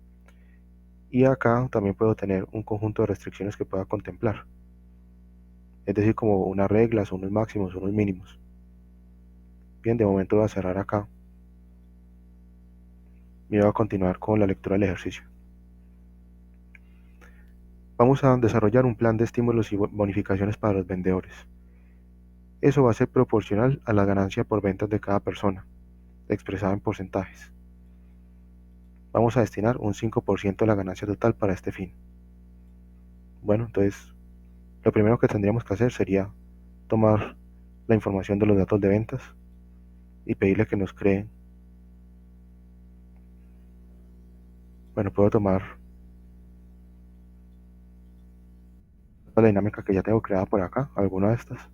Y acá también puedo tener un conjunto de restricciones que pueda contemplar, es decir, como unas reglas, unos máximos, unos mínimos. Bien, de momento voy a cerrar acá y voy a continuar con la lectura del ejercicio. Vamos a desarrollar un plan de estímulos y bonificaciones para los vendedores. Eso va a ser proporcional a la ganancia por ventas de cada persona, expresada en porcentajes. Vamos a destinar un 5% de la ganancia total para este fin. Bueno, entonces lo primero que tendríamos que hacer sería tomar la información de los datos de ventas y pedirle que nos cree. Bueno, puedo tomar la dinámica que ya tengo creada por acá, alguna de estas.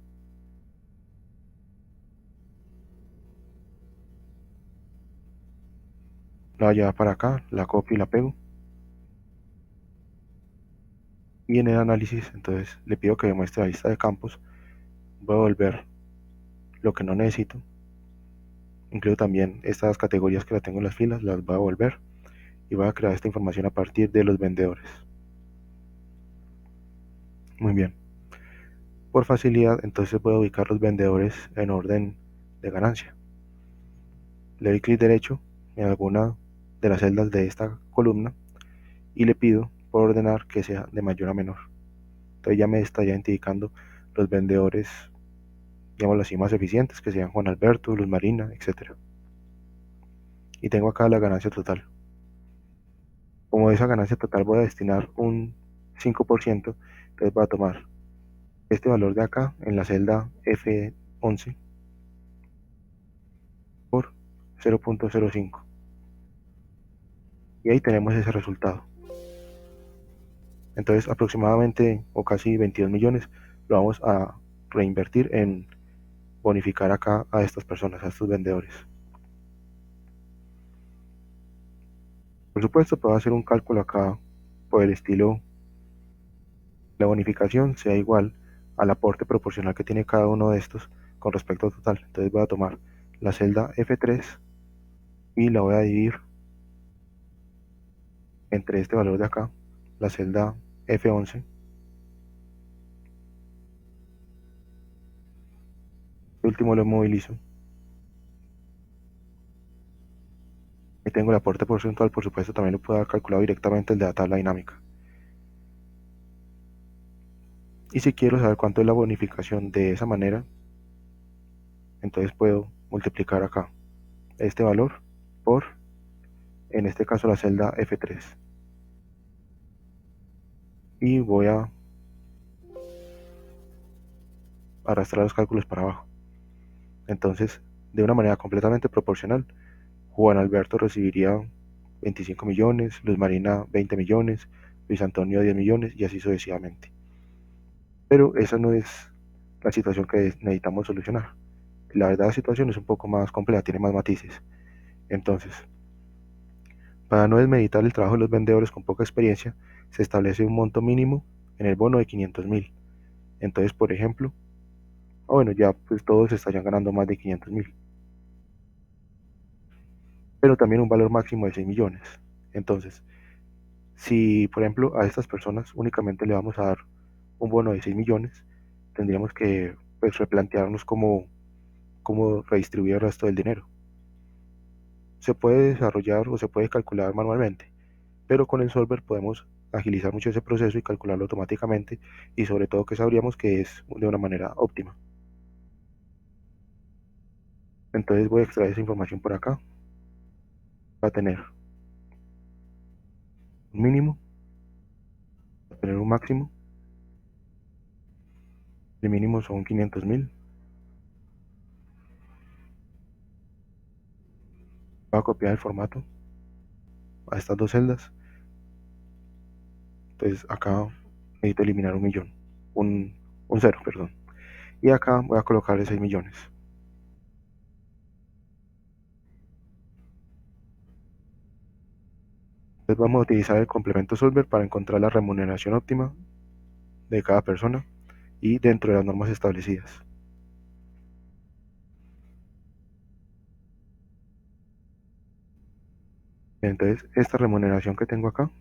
La voy a llevar para acá, la copio y la pego. Y en el análisis, entonces le pido que me muestre la lista de campos. Voy a volver lo que no necesito. Incluyo también estas categorías que la tengo en las filas, las voy a volver. Y voy a crear esta información a partir de los vendedores. Muy bien. Por facilidad, entonces voy a ubicar los vendedores en orden de ganancia. Le doy clic derecho en alguna de las celdas de esta columna y le pido por ordenar que sea de mayor a menor. Entonces ya me está identificando los vendedores, digámoslo así, más eficientes, que sean Juan Alberto, Luz Marina, etc. Y tengo acá la ganancia total. Como de esa ganancia total voy a destinar un 5%, entonces voy a tomar este valor de acá en la celda F11 por 0.05. Y ahí tenemos ese resultado. Entonces aproximadamente o casi 22 millones lo vamos a reinvertir en bonificar acá a estas personas, a estos vendedores. Por supuesto, puedo hacer un cálculo acá por el estilo, la bonificación sea igual al aporte proporcional que tiene cada uno de estos con respecto al total. Entonces voy a tomar la celda F3 y la voy a dividir entre este valor de acá, la celda F11. El último lo movilizo. Y tengo el aporte porcentual, por supuesto, también lo puedo haber calculado directamente el de la tabla dinámica. Y si quiero saber cuánto es la bonificación de esa manera, entonces puedo multiplicar acá este valor por, en este caso, la celda F3. Y voy a arrastrar los cálculos para abajo. Entonces, de una manera completamente proporcional, Juan Alberto recibiría 25 millones, Luz Marina 20 millones, Luis Antonio 10 millones y así sucesivamente. Pero esa no es la situación que necesitamos solucionar. La verdad, la situación es un poco más compleja, tiene más matices. Entonces, para no desmeditar el trabajo de los vendedores con poca experiencia, se establece un monto mínimo en el bono de 500.000. Entonces, por ejemplo, bueno, ya pues todos estarían ganando más de 500.000. Pero también un valor máximo de 6 millones. Entonces, si por ejemplo a estas personas únicamente le vamos a dar un bono de 6 millones, tendríamos que pues, replantearnos cómo redistribuir el resto del dinero. Se puede desarrollar o se puede calcular manualmente, pero con el solver podemos agilizar mucho ese proceso y calcularlo automáticamente, y sobre todo que sabríamos que es de una manera óptima. Entonces voy a extraer esa información por acá. Va a tener un mínimo, va a tener un máximo. El mínimo son 500.000. Voy a copiar el formato a estas dos celdas. Entonces acá necesito eliminar un millón, un, un cero, perdón. Y acá voy a colocarle 6 millones. Entonces vamos a utilizar el complemento solver para encontrar la remuneración óptima de cada persona y dentro de las normas establecidas. Entonces esta remuneración que tengo acá,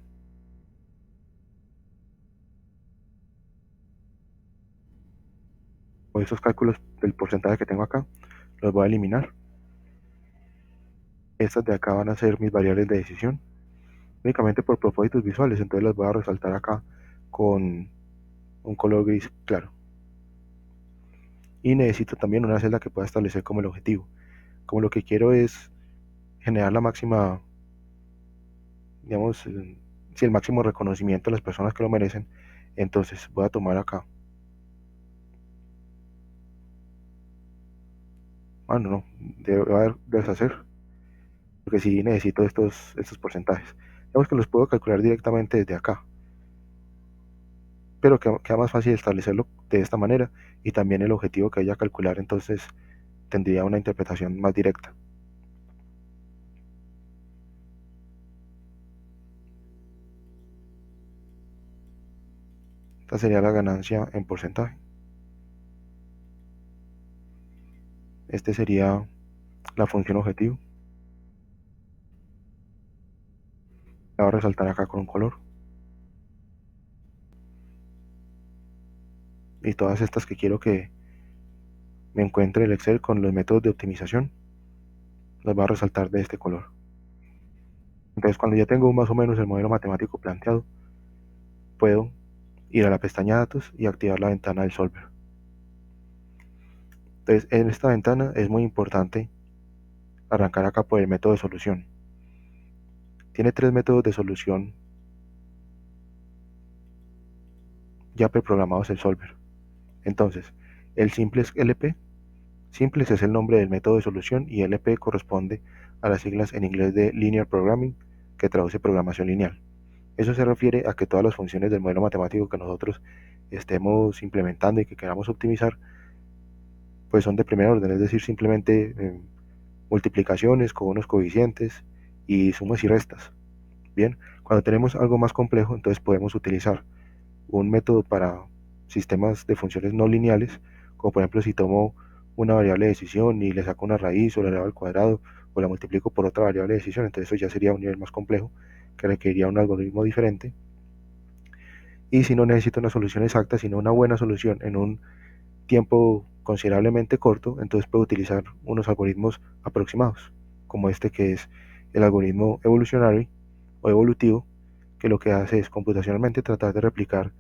o esos cálculos del porcentaje que tengo acá, los voy a eliminar. Estas de acá van a ser mis variables de decisión, únicamente por propósitos visuales, entonces las voy a resaltar acá con un color gris claro. Y necesito también una celda que pueda establecer como el objetivo. Como lo que quiero es generar la máxima, digamos, si el máximo reconocimiento a las personas que lo merecen, entonces voy a tomar acá. No, debo deshacer, porque sí necesito estos porcentajes. Digamos que los puedo calcular directamente desde acá, pero queda más fácil establecerlo de esta manera, y también el objetivo que vaya a calcular entonces tendría una interpretación más directa. Esta sería la ganancia en porcentaje. Este sería la función objetivo. La voy a resaltar acá con un color. Y todas estas que quiero que me encuentre el Excel con los métodos de optimización, las voy a resaltar de este color. Entonces, cuando ya tengo más o menos el modelo matemático planteado, puedo ir a la pestaña Datos y activar la ventana del Solver. Entonces, en esta ventana es muy importante arrancar acá por el método de solución. Tiene tres métodos de solución ya preprogramados el Solver. Entonces, el Simplex LP. Simplex es el nombre del método de solución y LP corresponde a las siglas en inglés de Linear Programming, que traduce programación lineal. Eso se refiere a que todas las funciones del modelo matemático que nosotros estemos implementando y que queramos optimizar, pues son de primer orden, es decir, simplemente multiplicaciones con unos coeficientes y sumas y restas. Bien, cuando tenemos algo más complejo, entonces podemos utilizar un método para sistemas de funciones no lineales, como por ejemplo si tomo una variable de decisión y le saco una raíz o la elevo al cuadrado o la multiplico por otra variable de decisión, entonces eso ya sería un nivel más complejo que requeriría un algoritmo diferente. Y si no necesito una solución exacta, sino una buena solución en un tiempo considerablemente corto, entonces puedo utilizar unos algoritmos aproximados, como este que es el algoritmo evolutionary o evolutivo, que lo que hace es computacionalmente tratar de replicar,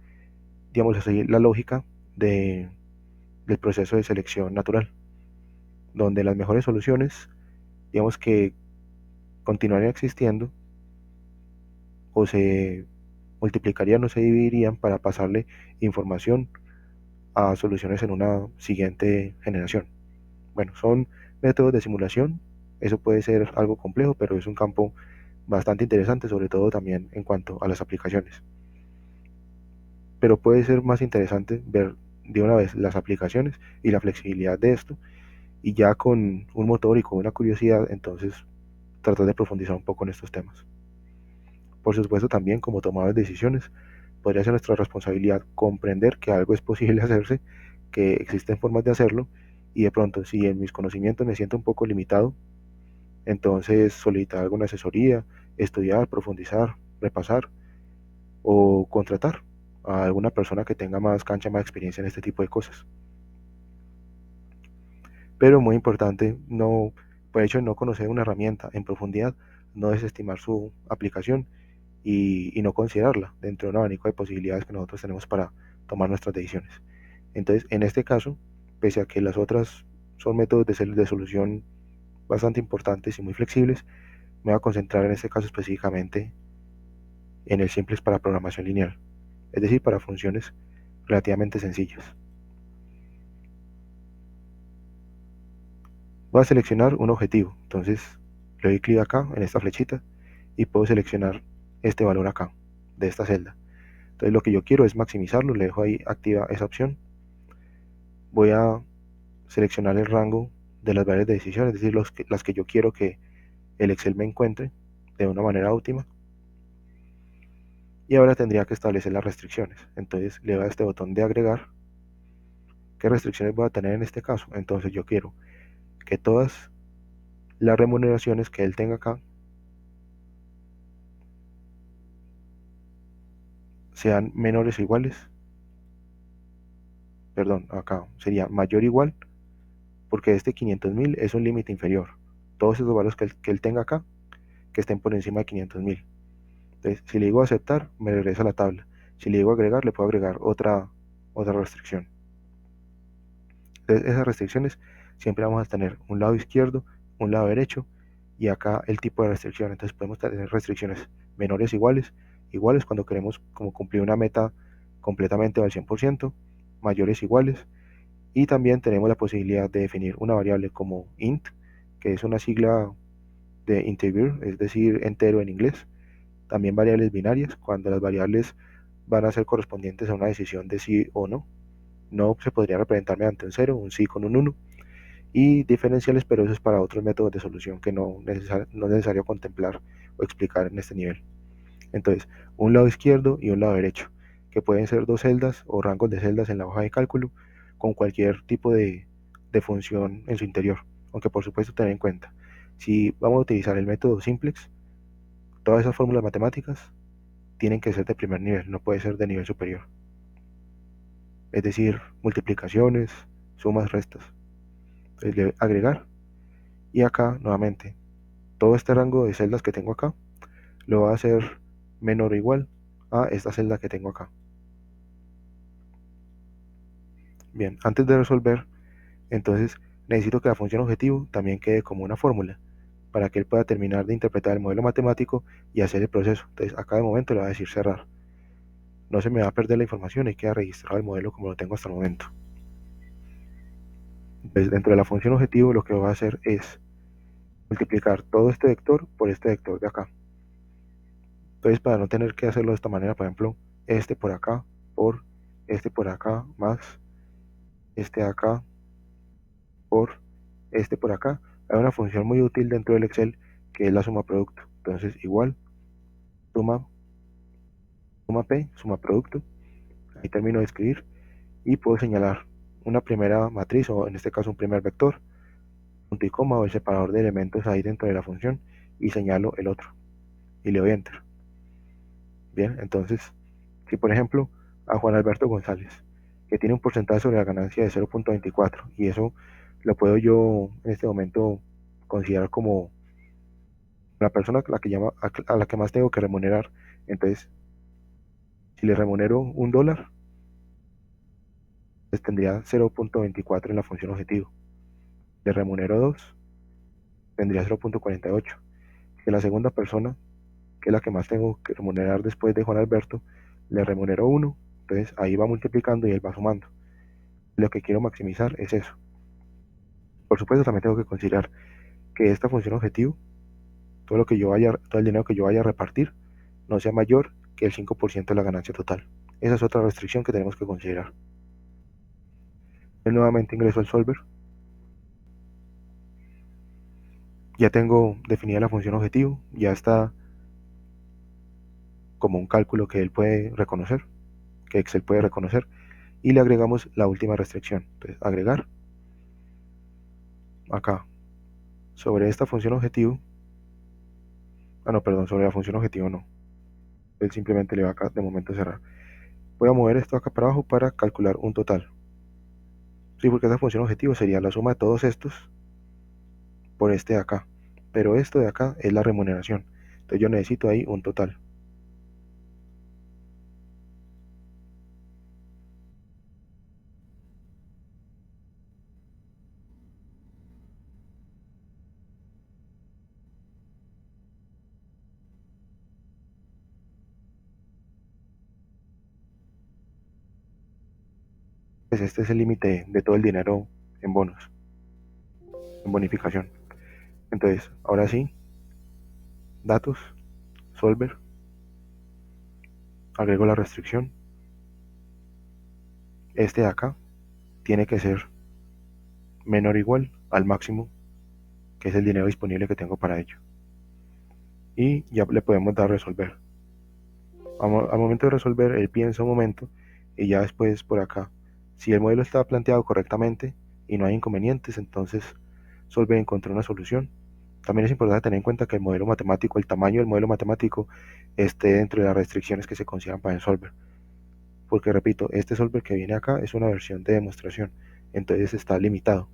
digamos así, la lógica del proceso de selección natural, donde las mejores soluciones, digamos que continuarían existiendo o se multiplicarían o se dividirían para pasarle información a soluciones en una siguiente generación. Bueno, son métodos de simulación, eso puede ser algo complejo, pero es un campo bastante interesante, sobre todo también en cuanto a las aplicaciones. Pero puede ser más interesante ver de una vez las aplicaciones y la flexibilidad de esto, y ya con un motor y con una curiosidad, entonces tratar de profundizar un poco en estos temas. Por supuesto, también como tomadores de decisiones, podría ser nuestra responsabilidad comprender que algo es posible hacerse, que existen formas de hacerlo, y de pronto, si en mis conocimientos me siento un poco limitado, entonces solicitar alguna asesoría estudiar, profundizar, repasar o contratar a alguna persona que tenga más cancha, más experiencia en este tipo de cosas. Pero muy importante, no, por el hecho de no conocer una herramienta en profundidad, no desestimar su aplicación y no considerarla dentro de un abanico de posibilidades que nosotros tenemos para tomar nuestras decisiones. Entonces, en este caso, pese a que las otras son métodos de solución bastante importantes y muy flexibles, me voy a concentrar en este caso específicamente en el simplex para programación lineal, es decir, para funciones relativamente sencillas. Voy a seleccionar un objetivo, entonces le doy clic acá en esta flechita y puedo seleccionar este valor acá, de esta celda. Entonces lo que yo quiero es maximizarlo, le dejo ahí activa esa opción. Voy a seleccionar el rango de las variables de decisión, es decir, las que yo quiero que el Excel me encuentre de una manera óptima. Y ahora tendría que establecer las restricciones. Entonces le doy a este botón de agregar. ¿Qué restricciones voy a tener en este caso? Entonces yo quiero que todas las remuneraciones que él tenga acá sean menores o iguales. Perdón, acá sería mayor o igual, porque este 500.000 es un límite inferior. Todos esos valores que él tenga acá, que estén por encima de 500.000. Entonces, si le digo aceptar, me regresa a la tabla. Si le digo agregar, le puedo agregar otra restricción. Entonces, esas restricciones siempre vamos a tener un lado izquierdo, un lado derecho y acá el tipo de restricción. Entonces, podemos tener restricciones menores iguales cuando queremos como cumplir una meta completamente al 100%, mayores iguales, y también tenemos la posibilidad de definir una variable como int, que es una sigla de integer, es decir, entero en inglés. También variables binarias, cuando las variables van a ser correspondientes a una decisión de sí o no. No se podría representar mediante un 0, un sí con un 1. Y diferenciales, pero eso es para otros métodos de solución que no es necesario contemplar o explicar en este nivel. Entonces, un lado izquierdo y un lado derecho, que pueden ser dos celdas o rangos de celdas en la hoja de cálculo con cualquier tipo de función en su interior. Aunque por supuesto tener en cuenta, si vamos a utilizar el método simplex, todas esas fórmulas matemáticas tienen que ser de primer nivel, no puede ser de nivel superior. Es decir, multiplicaciones, sumas, restas. Entonces le doy agregar y acá nuevamente todo este rango de celdas que tengo acá lo va a hacer menor o igual a esta celda que tengo acá. Bien, antes de resolver, entonces necesito que la función objetivo también quede como una fórmula para que él pueda terminar de interpretar el modelo matemático y hacer el proceso. Entonces acá de momento le voy a decir cerrar. No se me va a perder la información y queda registrado el modelo como lo tengo hasta el momento. Entonces dentro de la función objetivo lo que voy a hacer es multiplicar todo este vector por este vector de acá. Entonces, para no tener que hacerlo de esta manera, por ejemplo, este por acá, por este por acá, más este de acá, por este por acá, hay una función muy útil dentro del Excel que es la suma producto. Entonces, igual, suma, suma P, suma producto, ahí termino de escribir y puedo señalar una primera matriz o en este caso un primer vector, punto y coma o el separador de elementos ahí dentro de la función y señalo el otro y le doy enter. Bien, entonces, si por ejemplo a Juan Alberto González, que tiene un porcentaje sobre la ganancia de 0.24, y eso lo puedo yo en este momento considerar como la persona a la que más tengo que remunerar. Entonces, si le remunero $1, pues tendría 0.24 en la función objetivo. Le remunero 2, tendría 0.48. Si la segunda persona, que es la que más tengo que remunerar después de Juan Alberto, le remunero 1, entonces ahí va multiplicando y él va sumando. Lo que quiero maximizar es eso. Por supuesto, también tengo que considerar que esta función objetivo, todo el dinero que yo vaya a repartir, no sea mayor que el 5% de la ganancia total. Esa es otra restricción que tenemos que considerar. Yo nuevamente ingreso al solver. Ya tengo definida la función objetivo, ya está como un cálculo que él puede reconocer, que Excel puede reconocer, y le agregamos la última restricción. Entonces, agregar acá sobre esta función objetivo, Ah, no, perdón, sobre la función objetivo no. Él simplemente le va acá de momento a cerrar. Voy a mover esto acá para abajo para calcular un total. Sí, porque esa función objetivo sería la suma de todos estos por este de acá. Pero esto de acá es la remuneración. Entonces yo necesito ahí un total. Pues este es el límite de todo el dinero en bonos, en bonificación. Entonces, ahora sí, datos, solver, agrego la restricción. Este de acá tiene que ser menor o igual al máximo, que es el dinero disponible que tengo para ello. Y ya le podemos dar resolver. Al momento de resolver, él piensa un momento y ya después por acá, si el modelo está planteado correctamente y no hay inconvenientes, entonces Solver encontró una solución. También es importante tener en cuenta que el modelo matemático, el tamaño del modelo matemático, esté dentro de las restricciones que se consideran para el solver. Porque repito, este solver que viene acá es una versión de demostración, entonces está limitado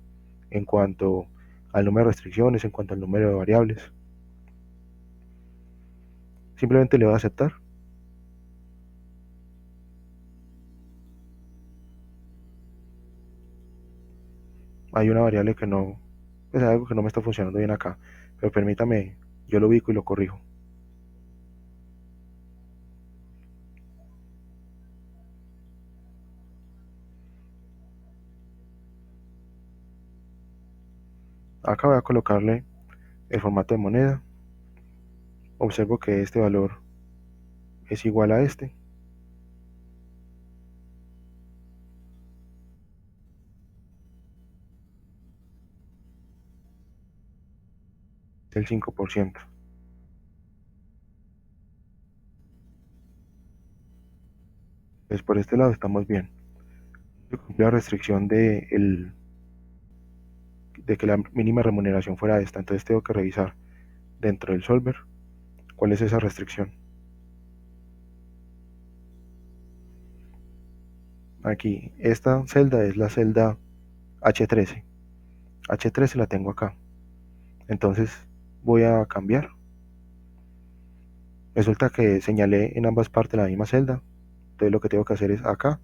en cuanto al número de restricciones, en cuanto al número de variables. Simplemente le voy a aceptar. Hay una variable que no, es algo que no me está funcionando bien acá, pero permítame, yo lo ubico y lo corrijo. Acá voy a colocarle el formato de moneda. Observo que este valor es igual a este, el 5%. Entonces por este lado estamos bien. Yo cumplí la restricción de que la mínima remuneración fuera esta, entonces tengo que revisar dentro del solver cuál es esa restricción. Aquí, esta celda es la celda H13. H13 la tengo acá. Entonces voy a cambiar. Resulta que señalé en ambas partes la misma celda. Entonces lo que tengo que hacer es acá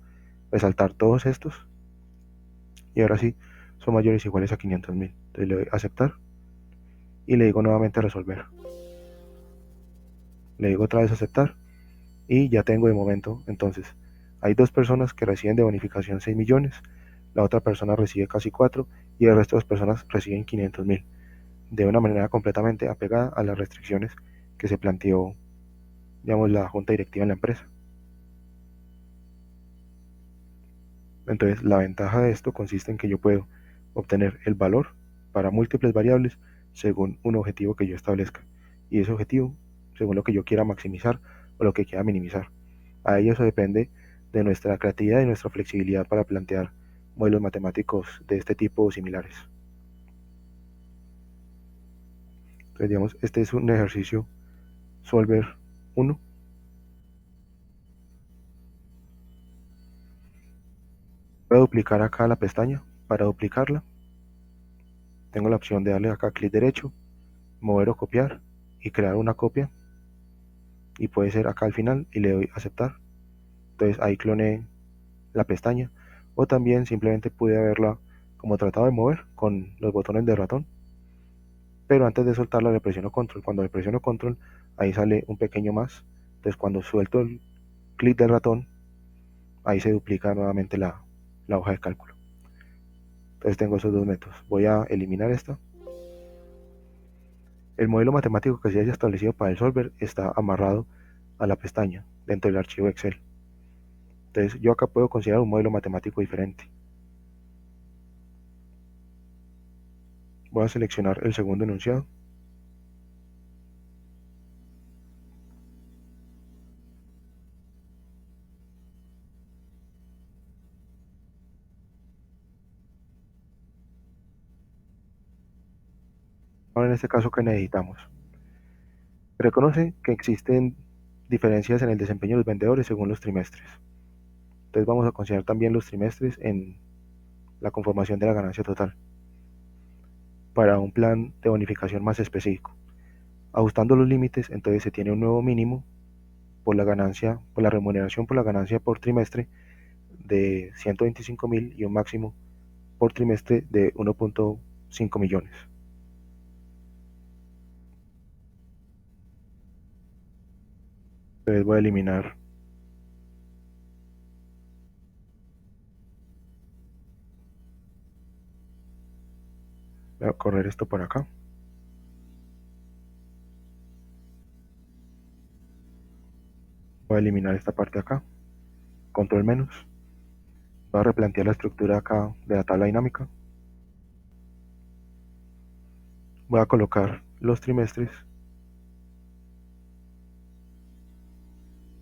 resaltar todos estos y ahora sí son mayores o iguales a 500.000. Entonces le doy a aceptar y le digo nuevamente resolver. Le digo otra vez aceptar y ya tengo de momento. Entonces hay dos personas que reciben de bonificación 6 millones, la otra persona recibe casi 4 y el resto de las personas reciben 500.000 de una manera completamente apegada a las restricciones que se planteó, digamos, la junta directiva en la empresa. Entonces, la ventaja de esto consiste en que yo puedo obtener el valor para múltiples variables según un objetivo que yo establezca. Y ese objetivo, según lo que yo quiera maximizar o lo que quiera minimizar. A ello eso depende de nuestra creatividad y nuestra flexibilidad para plantear modelos matemáticos de este tipo o similares. Entonces, digamos, este es un ejercicio Solver 1. Voy a duplicar acá la pestaña. Para duplicarla, tengo la opción de darle acá clic derecho, mover o copiar y crear una copia. Y puede ser acá al final y le doy a aceptar. Entonces ahí cloné la pestaña. O también simplemente pude haberla como tratado de mover con los botones de ratón. Pero antes de soltarla le presiono control. Cuando le presiono control, ahí sale un pequeño más. Entonces cuando suelto el clic del ratón, ahí se duplica nuevamente la hoja de cálculo. Entonces tengo esos dos métodos. Voy a eliminar esta. El modelo matemático que se haya establecido para el solver está amarrado a la pestaña dentro del archivo Excel. Entonces yo acá puedo considerar un modelo matemático diferente. Voy a seleccionar el segundo enunciado. Ahora en este caso, ¿qué necesitamos? Reconoce que existen diferencias en el desempeño de los vendedores según los trimestres. Entonces vamos a considerar también los trimestres en la conformación de la ganancia total para un plan de bonificación más específico. Ajustando los límites, entonces se tiene un nuevo mínimo por la ganancia, por la remuneración por la ganancia por trimestre de 125.000 y un máximo por trimestre de 1.5 millones. Entonces voy a eliminar, voy a correr esto por acá, voy a eliminar esta parte de acá, control menos, voy a replantear la estructura acá de la tabla dinámica, voy a colocar los trimestres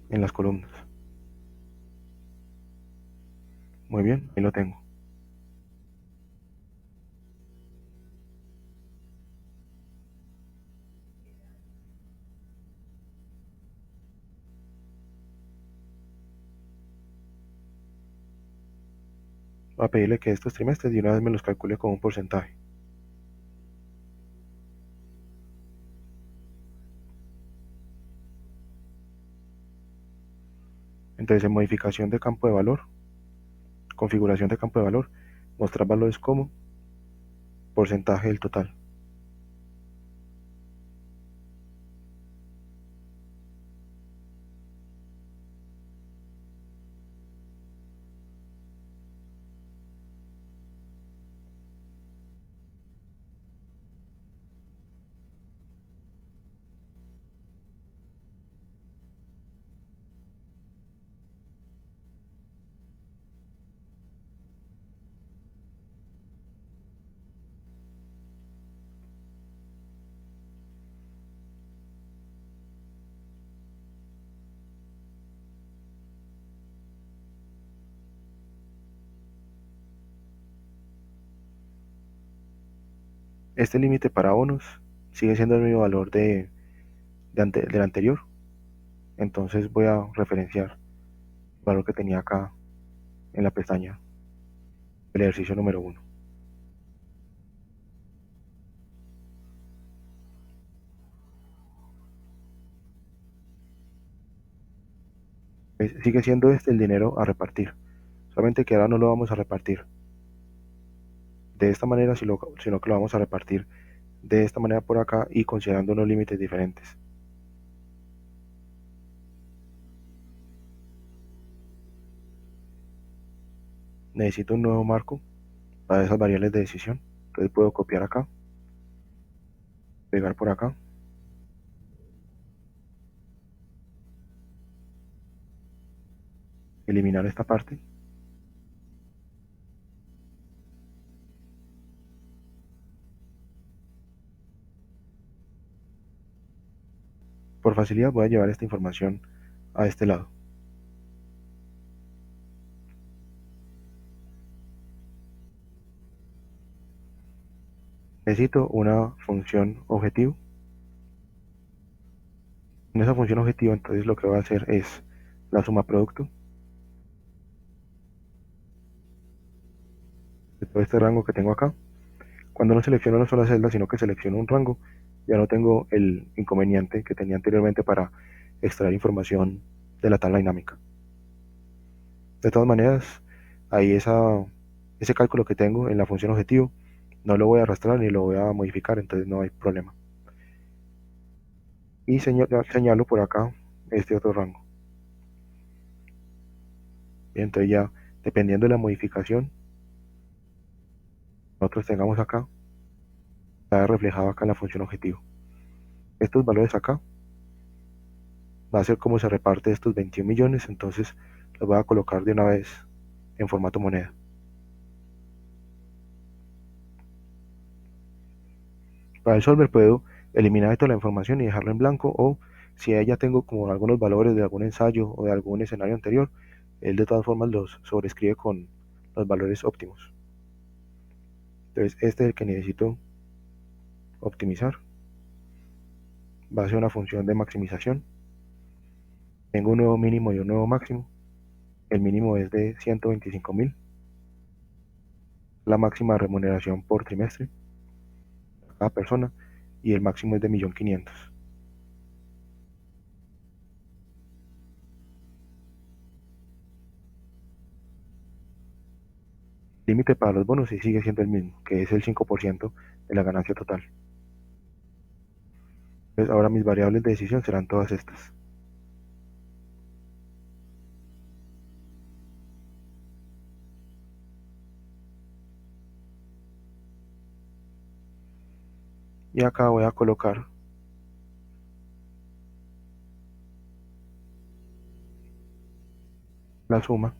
en las columnas. Muy bien, ahí lo tengo. Voy a pedirle que estos trimestres de una vez me los calcule con un porcentaje. Entonces en modificación de campo de valor, configuración de campo de valor, mostrar valores como porcentaje del total. Este límite para bonos sigue siendo el mismo valor del anterior. Entonces voy a referenciar el valor que tenía acá en la pestaña del ejercicio número 1. Sigue siendo este el dinero a repartir, solamente que ahora no lo vamos a repartir de esta manera, sino que lo vamos a repartir de esta manera por acá y considerando unos límites diferentes. Necesito un nuevo marco para esas variables de decisión. Entonces puedo copiar acá, pegar por acá, eliminar esta parte. Por facilidad voy a llevar esta información a este lado. Necesito una función objetivo. En esa función objetivo, entonces lo que voy a hacer es la suma producto de todo este rango que tengo acá. Cuando no selecciono una sola celda, sino que selecciono un rango, ya no tengo el inconveniente que tenía anteriormente para extraer información de la tabla dinámica. De todas maneras, ahí ese cálculo que tengo en la función objetivo no lo voy a arrastrar ni lo voy a modificar, entonces no hay problema. Y señalo por acá este otro rango. Bien, entonces ya, dependiendo de la modificación que nosotros tengamos acá, está reflejado acá en la función objetivo. Estos valores acá va a ser como se reparte estos 21 millones, entonces los voy a colocar de una vez en formato moneda. Para el solver puedo eliminar toda la información y dejarlo en blanco, o si ahí ya tengo como algunos valores de algún ensayo o de algún escenario anterior, él de todas formas los sobrescribe con los valores óptimos. Entonces este es el que necesito optimizar. base a una función de maximización. Tengo un nuevo mínimo y un nuevo máximo. El mínimo es de 125.000, la máxima remuneración por trimestre a cada persona, y el máximo es de 1.500.000. Límite para los bonos sí sigue siendo el mismo, que es el 5% de la ganancia total. Entonces ahora mis variables de decisión serán todas estas. Y acá voy a colocar la suma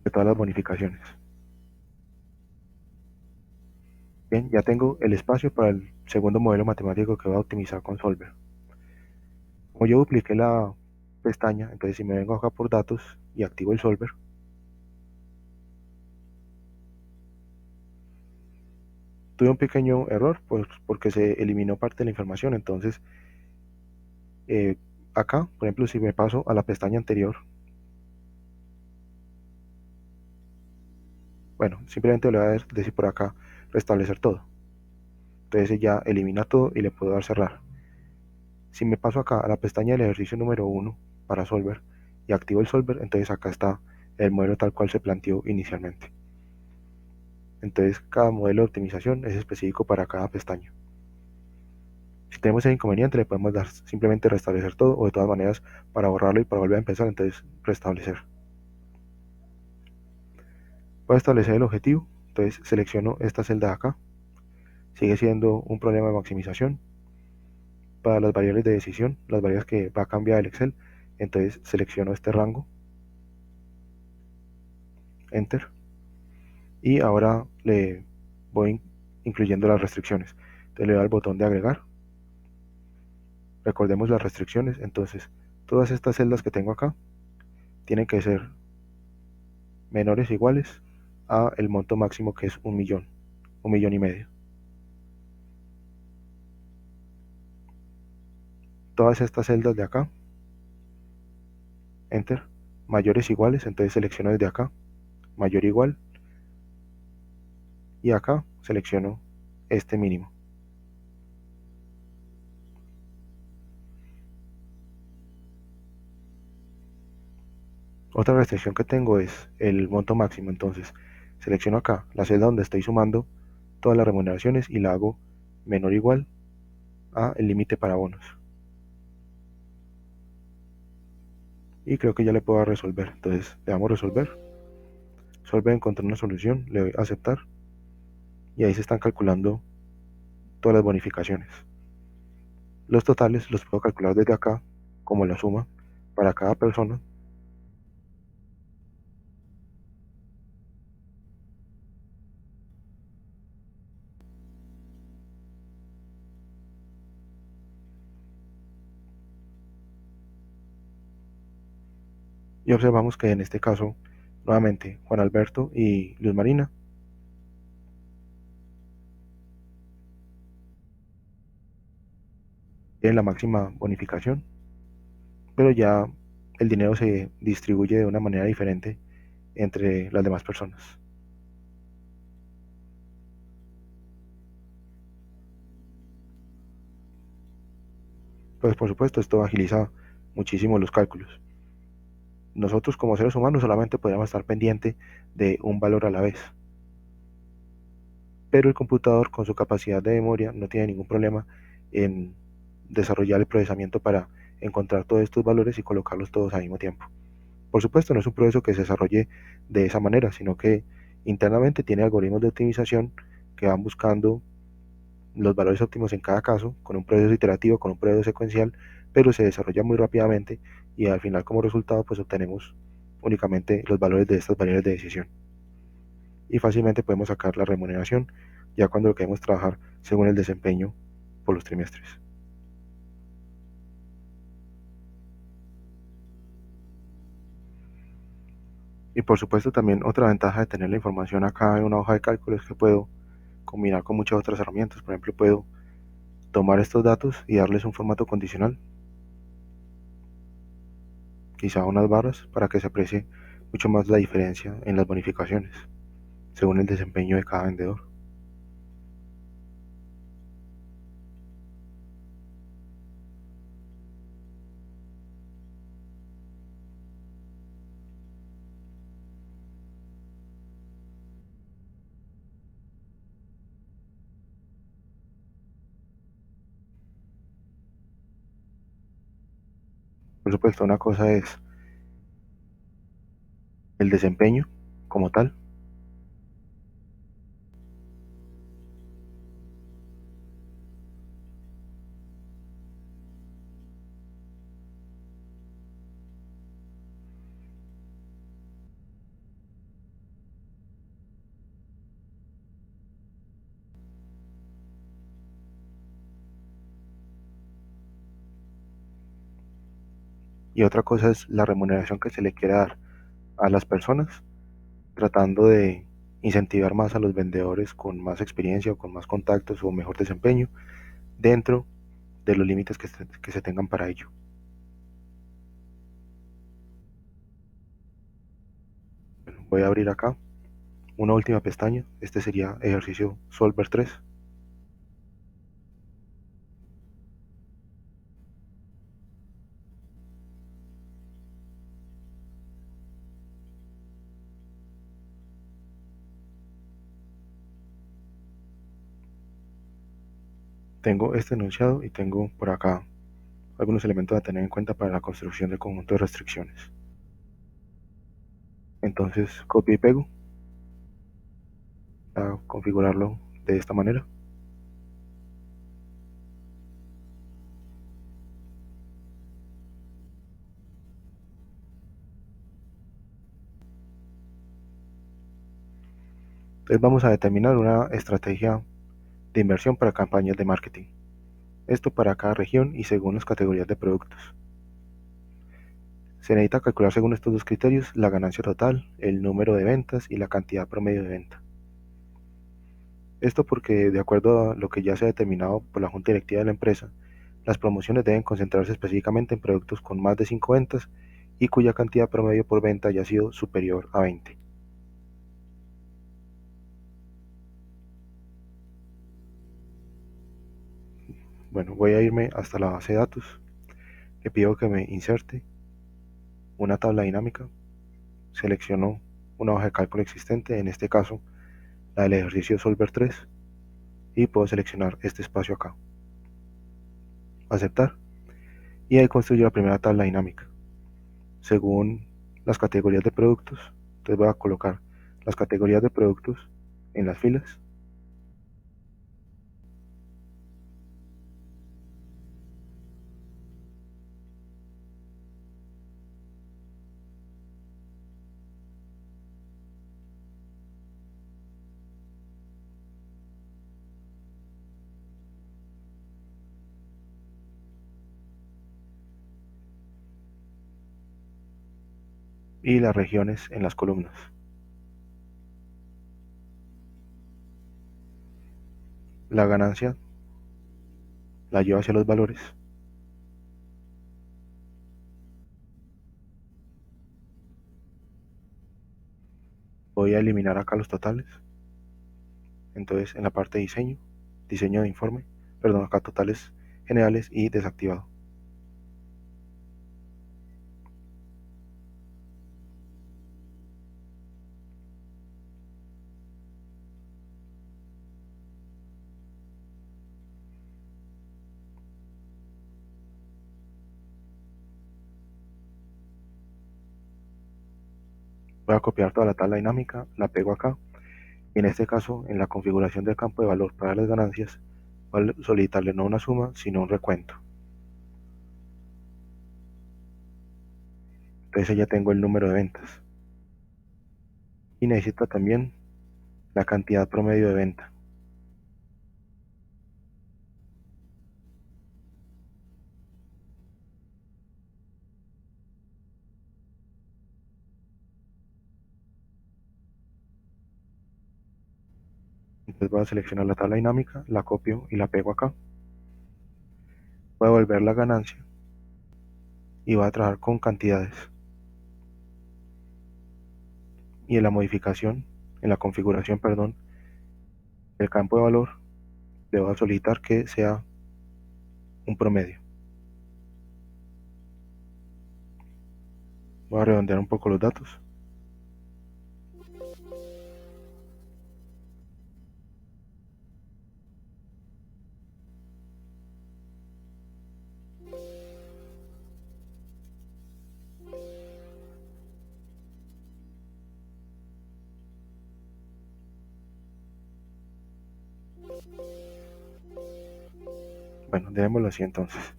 de todas las bonificaciones. Bien, ya tengo el espacio para el segundo modelo matemático que voy a optimizar con Solver. Como yo dupliqué la pestaña, entonces si me vengo acá por datos y activo el Solver, tuve un pequeño error pues, porque se eliminó parte de la información. Entonces eh, acá, por ejemplo, si me paso a la pestaña anterior, bueno, simplemente le voy a decir por acá restablecer todo. Entonces ya elimina todo y le puedo dar cerrar. Si me paso acá a la pestaña del ejercicio número 1 para Solver y activo el Solver, entonces acá está el modelo tal cual se planteó inicialmente. Entonces cada modelo de optimización es específico para cada pestaña. Si tenemos ese inconveniente, le podemos dar simplemente restablecer todo, o de todas maneras para borrarlo y para volver a empezar, entonces restablecer. Voy a establecer el objetivo, entonces selecciono esta celda de acá. Sigue siendo un problema de maximización. Para las variables de decisión, las variables que va a cambiar el Excel, entonces selecciono este rango, Enter, y ahora le voy incluyendo las restricciones. Entonces le doy al botón de agregar. Recordemos las restricciones, entonces todas estas celdas que tengo acá tienen que ser menores o iguales a el monto máximo, que es 1.000.000, 1.500.000. Todas estas celdas de acá, Enter, mayores o iguales, entonces selecciono desde acá, mayor o igual, y acá selecciono este mínimo. Otra restricción que tengo es el monto máximo, entonces selecciono acá la celda donde estoy sumando todas las remuneraciones y la hago menor o igual a el límite para bonos. Y creo que ya le puedo dar resolver, entonces le damos resolver. Solver encontró una solución, le doy a aceptar, y ahí se están calculando todas las bonificaciones. Los totales los puedo calcular desde acá como la suma para cada persona. Y observamos que en este caso, nuevamente, Juan Alberto y Luz Marina tienen la máxima bonificación, pero ya el dinero se distribuye de una manera diferente entre las demás personas. Pues por supuesto esto agiliza muchísimo los cálculos. Nosotros como seres humanos solamente podríamos estar pendiente de un valor a la vez, pero el computador con su capacidad de memoria no tiene ningún problema en desarrollar el procesamiento para encontrar todos estos valores y colocarlos todos al mismo tiempo. Por supuesto, no es un proceso que se desarrolle de esa manera, sino que internamente tiene algoritmos de optimización que van buscando los valores óptimos en cada caso, con un proceso iterativo, con un proceso secuencial, pero se desarrolla muy rápidamente y al final como resultado pues obtenemos únicamente los valores de estas variables de decisión. Y fácilmente podemos sacar la remuneración ya cuando lo queremos trabajar según el desempeño por los trimestres. Y por supuesto también otra ventaja de tener la información acá en una hoja de cálculo es que puedo combinar con muchas otras herramientas. Por ejemplo, puedo tomar estos datos y darles un formato condicional, quizá unas barras, para que se aprecie mucho más la diferencia en las bonificaciones, según el desempeño de cada vendedor. Por supuesto, una cosa es el desempeño como tal, y otra cosa es la remuneración que se le quiere dar a las personas, tratando de incentivar más a los vendedores con más experiencia o con más contactos o mejor desempeño dentro de los límites que se tengan para ello. Bueno, voy a abrir acá una última pestaña. Este sería ejercicio Solver 3. Tengo este enunciado y tengo por acá algunos elementos a tener en cuenta para la construcción del conjunto de restricciones. Entonces copio y pego a configurarlo de esta manera. Entonces vamos a determinar una estrategia de inversión para campañas de marketing. Esto para cada región y según las categorías de productos. Se necesita calcular según estos dos criterios la ganancia total, el número de ventas y la cantidad promedio de venta. Esto porque, de acuerdo a lo que ya se ha determinado por la Junta Directiva de la empresa, las promociones deben concentrarse específicamente en productos con más de 5 ventas y cuya cantidad promedio por venta haya sido superior a 20. Bueno, voy a irme hasta la base de datos. Le pido que me inserte una tabla dinámica. Selecciono una hoja de cálculo existente, en este caso la del ejercicio Solver 3, y puedo seleccionar este espacio acá. Aceptar. Y ahí construyo la primera tabla dinámica según las categorías de productos. Entonces voy a colocar las categorías de productos en las filas y las regiones en las columnas. La ganancia la llevo hacia los valores. Voy a eliminar acá los totales. Entonces en la parte de diseño, diseño de informe, perdón, acá totales generales y desactivado. Voy a copiar toda la tabla dinámica, la pego acá y en este caso en la configuración del campo de valor para las ganancias voy a solicitarle no una suma sino un recuento. Entonces ya tengo el número de ventas y necesita también la cantidad promedio de venta. Entonces voy a seleccionar la tabla dinámica, la copio y la pego acá. voy a devolver la ganancia y voy a trabajar con cantidades. Y en la modificación, en la configuración, perdón, del campo de valor, le voy a solicitar que sea un promedio. Voy a redondear un poco los datos. Bueno, dejémoslo así entonces.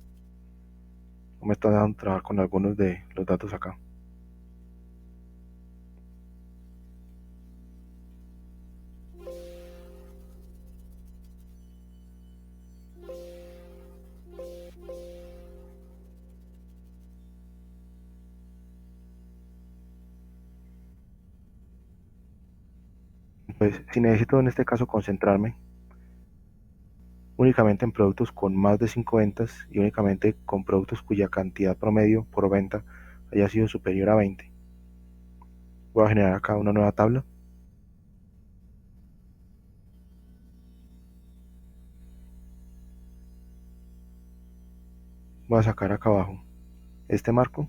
No me está dando trabajar con algunos de los datos acá. Pues si necesito en este caso concentrarme únicamente en productos con más de 5 ventas y únicamente con productos cuya cantidad promedio por venta haya sido superior a 20, voy a generar acá una nueva tabla. Voy a sacar acá abajo este marco,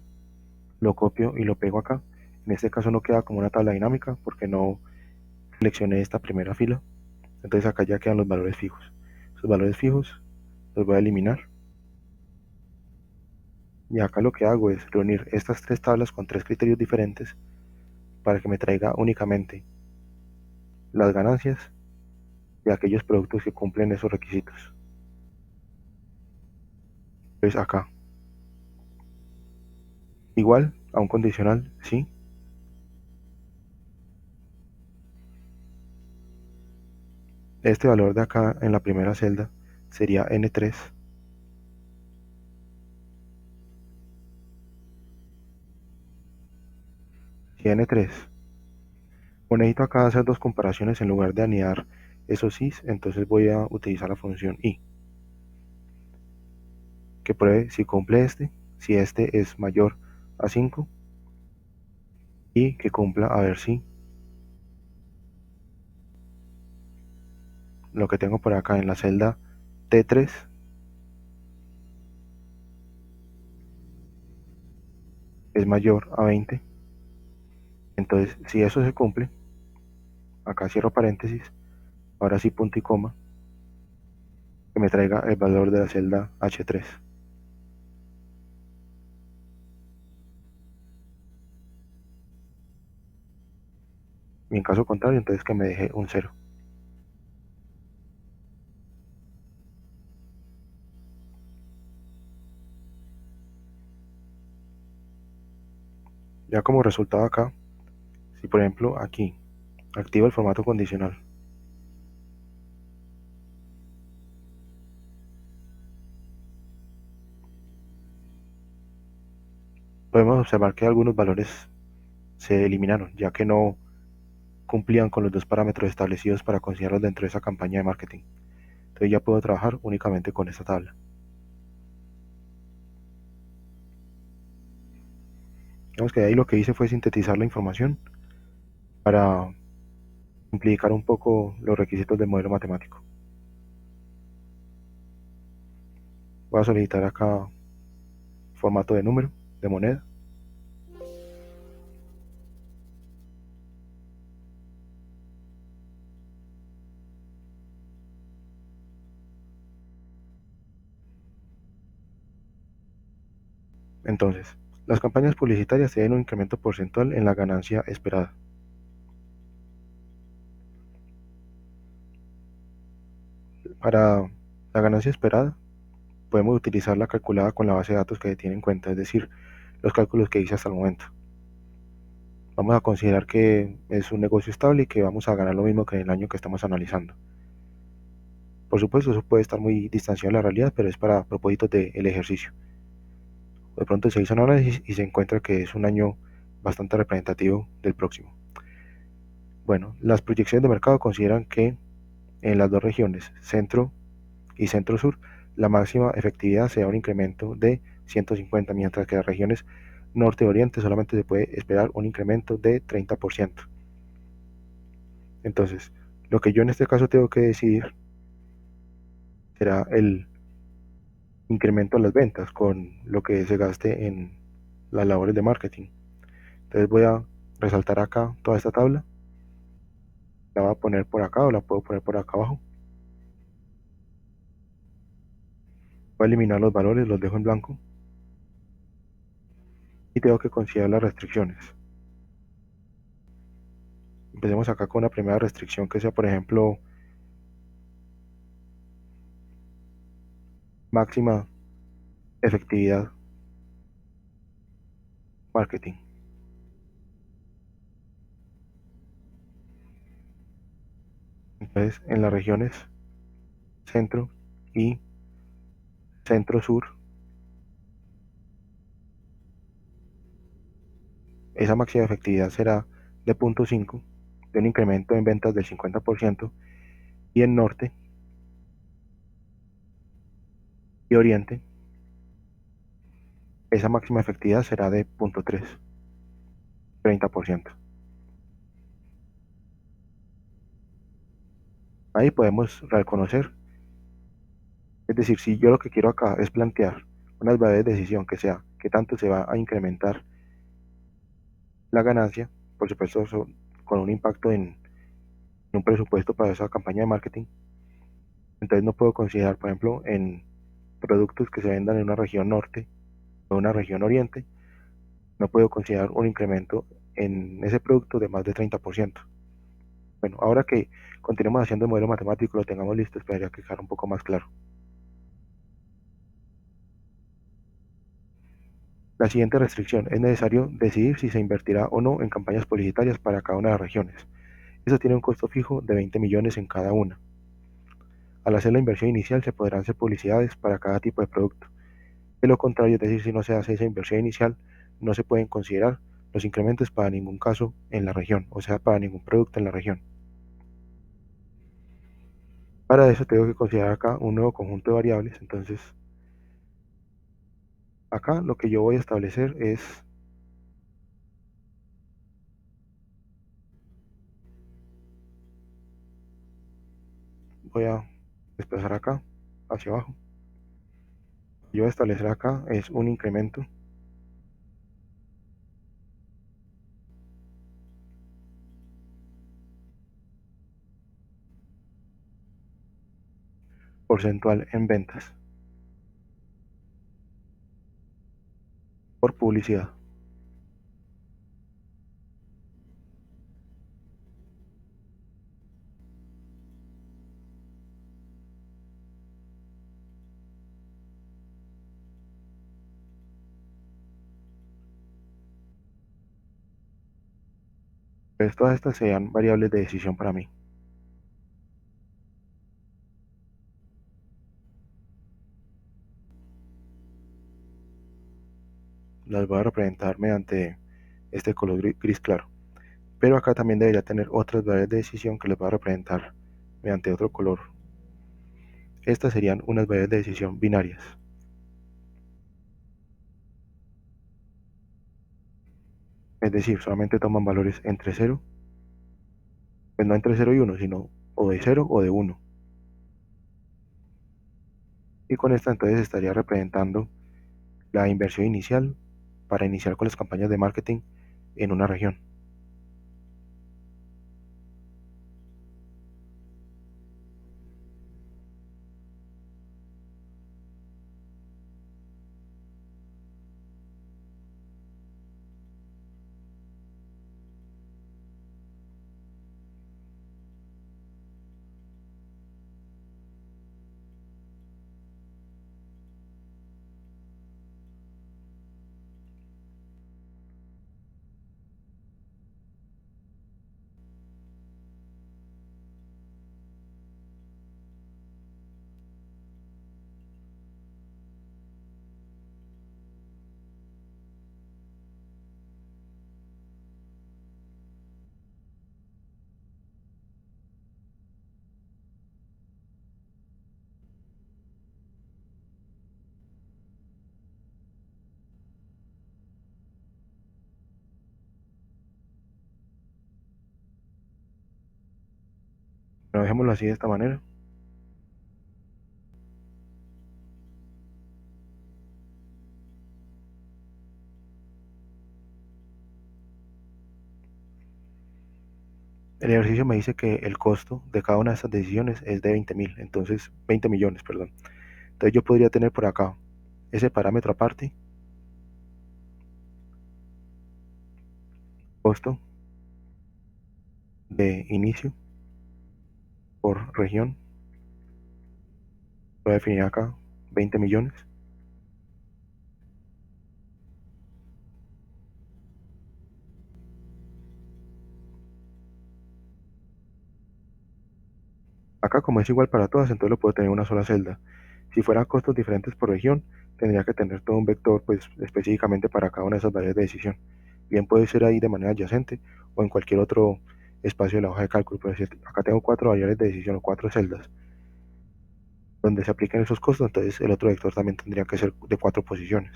lo copio y lo pego acá. En este caso no queda como una tabla dinámica porque no seleccioné esta primera fila. Entonces acá ya quedan los valores fijos. Esos valores fijos los voy a eliminar. Y acá lo que hago es reunir estas tres tablas con tres criterios diferentes para que me traiga únicamente las ganancias de aquellos productos que cumplen esos requisitos. Entonces acá, igual a un condicional, sí. Este valor de acá en la primera celda sería N3 y N3. Como necesito acá hacer dos comparaciones en lugar de anidar esos is, entonces voy a utilizar la función i, que pruebe si cumple si este es mayor a 5 y que cumpla a ver si lo que tengo por acá en la celda T3 es mayor a 20. Entonces, si eso se cumple, acá cierro paréntesis, ahora sí punto y coma, que me traiga el valor de la celda H3. Y en caso contrario, entonces que me deje un 0. Ya como resultado acá, si por ejemplo aquí activo el formato condicional, podemos observar que algunos valores se eliminaron, ya que no cumplían con los dos parámetros establecidos para considerarlos dentro de esa campaña de marketing. Entonces ya puedo trabajar únicamente con esta tabla. Digamos que de ahí lo que hice fue sintetizar la información para simplificar un poco los requisitos del modelo matemático. Voy a solicitar acá formato de número, de moneda. Entonces, las campañas publicitarias tienen un incremento porcentual en la ganancia esperada. Para la ganancia esperada, podemos utilizar la calculada con la base de datos que tiene en cuenta, es decir, los cálculos que hice hasta el momento. Vamos a considerar que es un negocio estable y que vamos a ganar lo mismo que en el año que estamos analizando. Por supuesto, eso puede estar muy distanciado de la realidad, pero es para propósitos del ejercicio. De pronto se hizo un análisis y se encuentra que es un año bastante representativo del próximo. Bueno, las proyecciones de mercado consideran que en las dos regiones, centro y centro-sur, la máxima efectividad sea un incremento de 150, mientras que en las regiones norte y oriente solamente se puede esperar un incremento de 30%. Entonces, lo que yo en este caso tengo que decidir será el incremento de las ventas con lo que se gaste en las labores de marketing. Entonces voy a resaltar acá toda esta tabla, la voy a poner por acá o la puedo poner por acá abajo. Voy a eliminar los valores, los dejo en blanco y tengo que considerar las restricciones. Empecemos acá con una primera restricción que sea, por ejemplo, máxima efectividad marketing. Entonces, en las regiones centro y centro-sur, esa máxima efectividad será de 0.5, de un incremento en ventas del 50%, y en norte y oriente, esa máxima efectividad será de 0.3, 30%. Ahí podemos reconocer, es decir, si yo lo que quiero acá es plantear unas variables de decisión que sea qué tanto se va a incrementar la ganancia, por supuesto eso con un impacto en un presupuesto para esa campaña de marketing. Entonces no puedo considerar, por ejemplo, en productos que se vendan en una región norte o una región oriente, no puedo considerar un incremento en ese producto de más de 30%. Bueno, ahora que continuemos haciendo el modelo matemático, lo tengamos listo, esperaría que quedara un poco más claro. La siguiente restricción: es necesario decidir si se invertirá o no en campañas publicitarias para cada una de las regiones. Eso tiene un costo fijo de 20 millones en cada una. Al hacer la inversión inicial se podrán hacer publicidades para cada tipo de producto. De lo contrario, es decir, si no se hace esa inversión inicial, no se pueden considerar los incrementos para ningún caso en la región, o sea, para ningún producto en la región. Para eso tengo que considerar acá un nuevo conjunto de variables. Entonces, acá lo que yo voy a establecer es, voy a desplazar acá hacia abajo. Yo voy a establecer acá es un incremento porcentual en ventas por publicidad. Entonces, todas estas serían variables de decisión para mí. Las voy a representar mediante este color gris claro. Pero acá también debería tener otras variables de decisión que les voy a representar mediante otro color. Estas serían unas variables de decisión binarias. Es decir, solamente toman valores entre 0, pues no entre 0 y 1, sino o de 0 o de 1. Y con esta entonces estaría representando la inversión inicial para iniciar con las campañas de marketing en una región. Bueno, dejémoslo así de esta manera. El ejercicio me dice que el costo de cada una de estas decisiones es de 20.000, entonces 20 millones, perdón. Entonces yo podría tener por acá ese parámetro aparte, costo de inicio por región, lo voy a definir acá, 20 millones. Acá como es igual para todas, entonces lo puedo tener en una sola celda. Si fuera costos diferentes por región, tendría que tener todo un vector pues específicamente para cada una de esas variables de decisión. Bien puede ser ahí de manera adyacente o en cualquier otro espacio de la hoja de cálculo. Pero si acá tengo cuatro variables de decisión o cuatro celdas donde se apliquen esos costos, entonces el otro vector también tendría que ser de cuatro posiciones.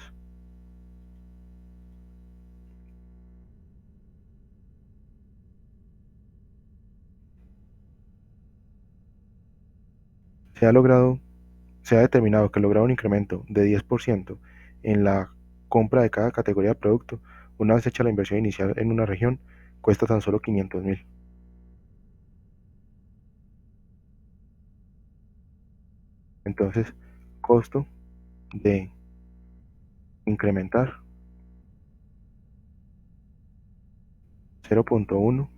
Se ha logrado, se ha determinado que lograr un incremento de 10% en la compra de cada categoría de producto, una vez hecha la inversión inicial en una región, cuesta tan solo 500.000. Entonces, costo de incrementar 0.1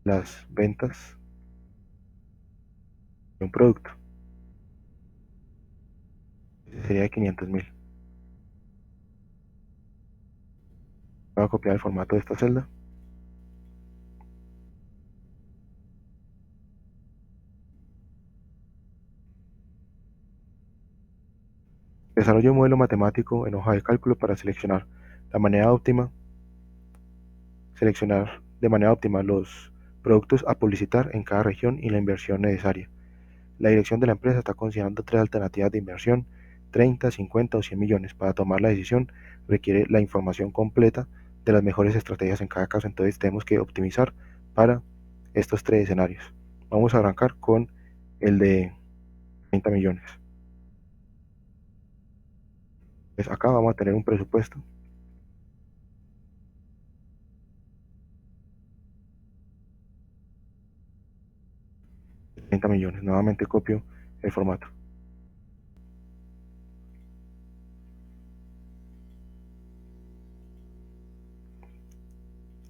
las ventas de un producto. Ese sería de 500.000. Voy a copiar el formato de esta celda. Desarrollo un modelo matemático en hoja de cálculo para la manera óptima, seleccionar de manera óptima los productos a publicitar en cada región y la inversión necesaria. La dirección de la empresa está considerando tres alternativas de inversión: 30, 50 o 100 millones. Para tomar la decisión requiere la información completa de las mejores estrategias en cada caso, entonces tenemos que optimizar para estos tres escenarios. Vamos a arrancar con el de 30 millones. Pues acá vamos a tener un presupuesto de 30 millones. Nuevamente copio el formato.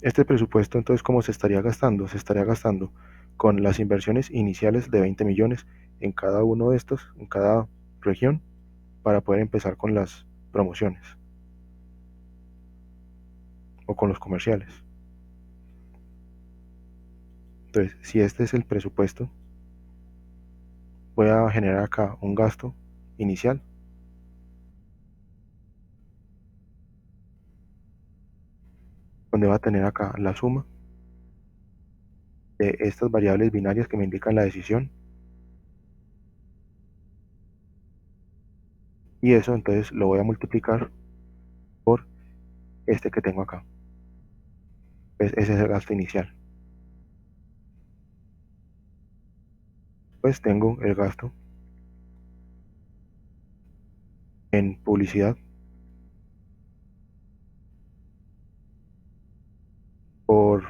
Este presupuesto entonces, ¿cómo se estaría gastando? Se estaría gastando con las inversiones iniciales de 20 millones en cada uno de estos, en cada región, para poder empezar con las promociones o con los comerciales. Entonces, si este es el presupuesto, voy a generar acá un gasto inicial donde va a tener acá la suma de estas variables binarias que me indican la decisión, y eso entonces lo voy a multiplicar por este que tengo acá. Pues ese es el gasto inicial. Pues tengo el gasto en publicidad por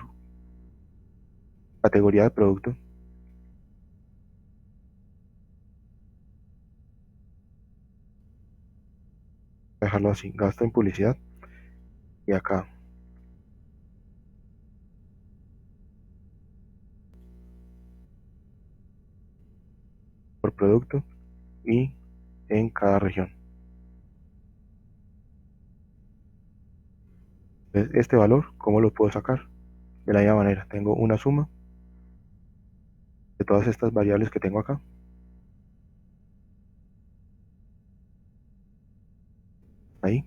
categoría de producto, dejarlo así, gasto en publicidad, y acá por producto y en cada región. Entonces, este valor, ¿cómo lo puedo sacar? De la misma manera, tengo una suma de todas estas variables que tengo acá, ahí,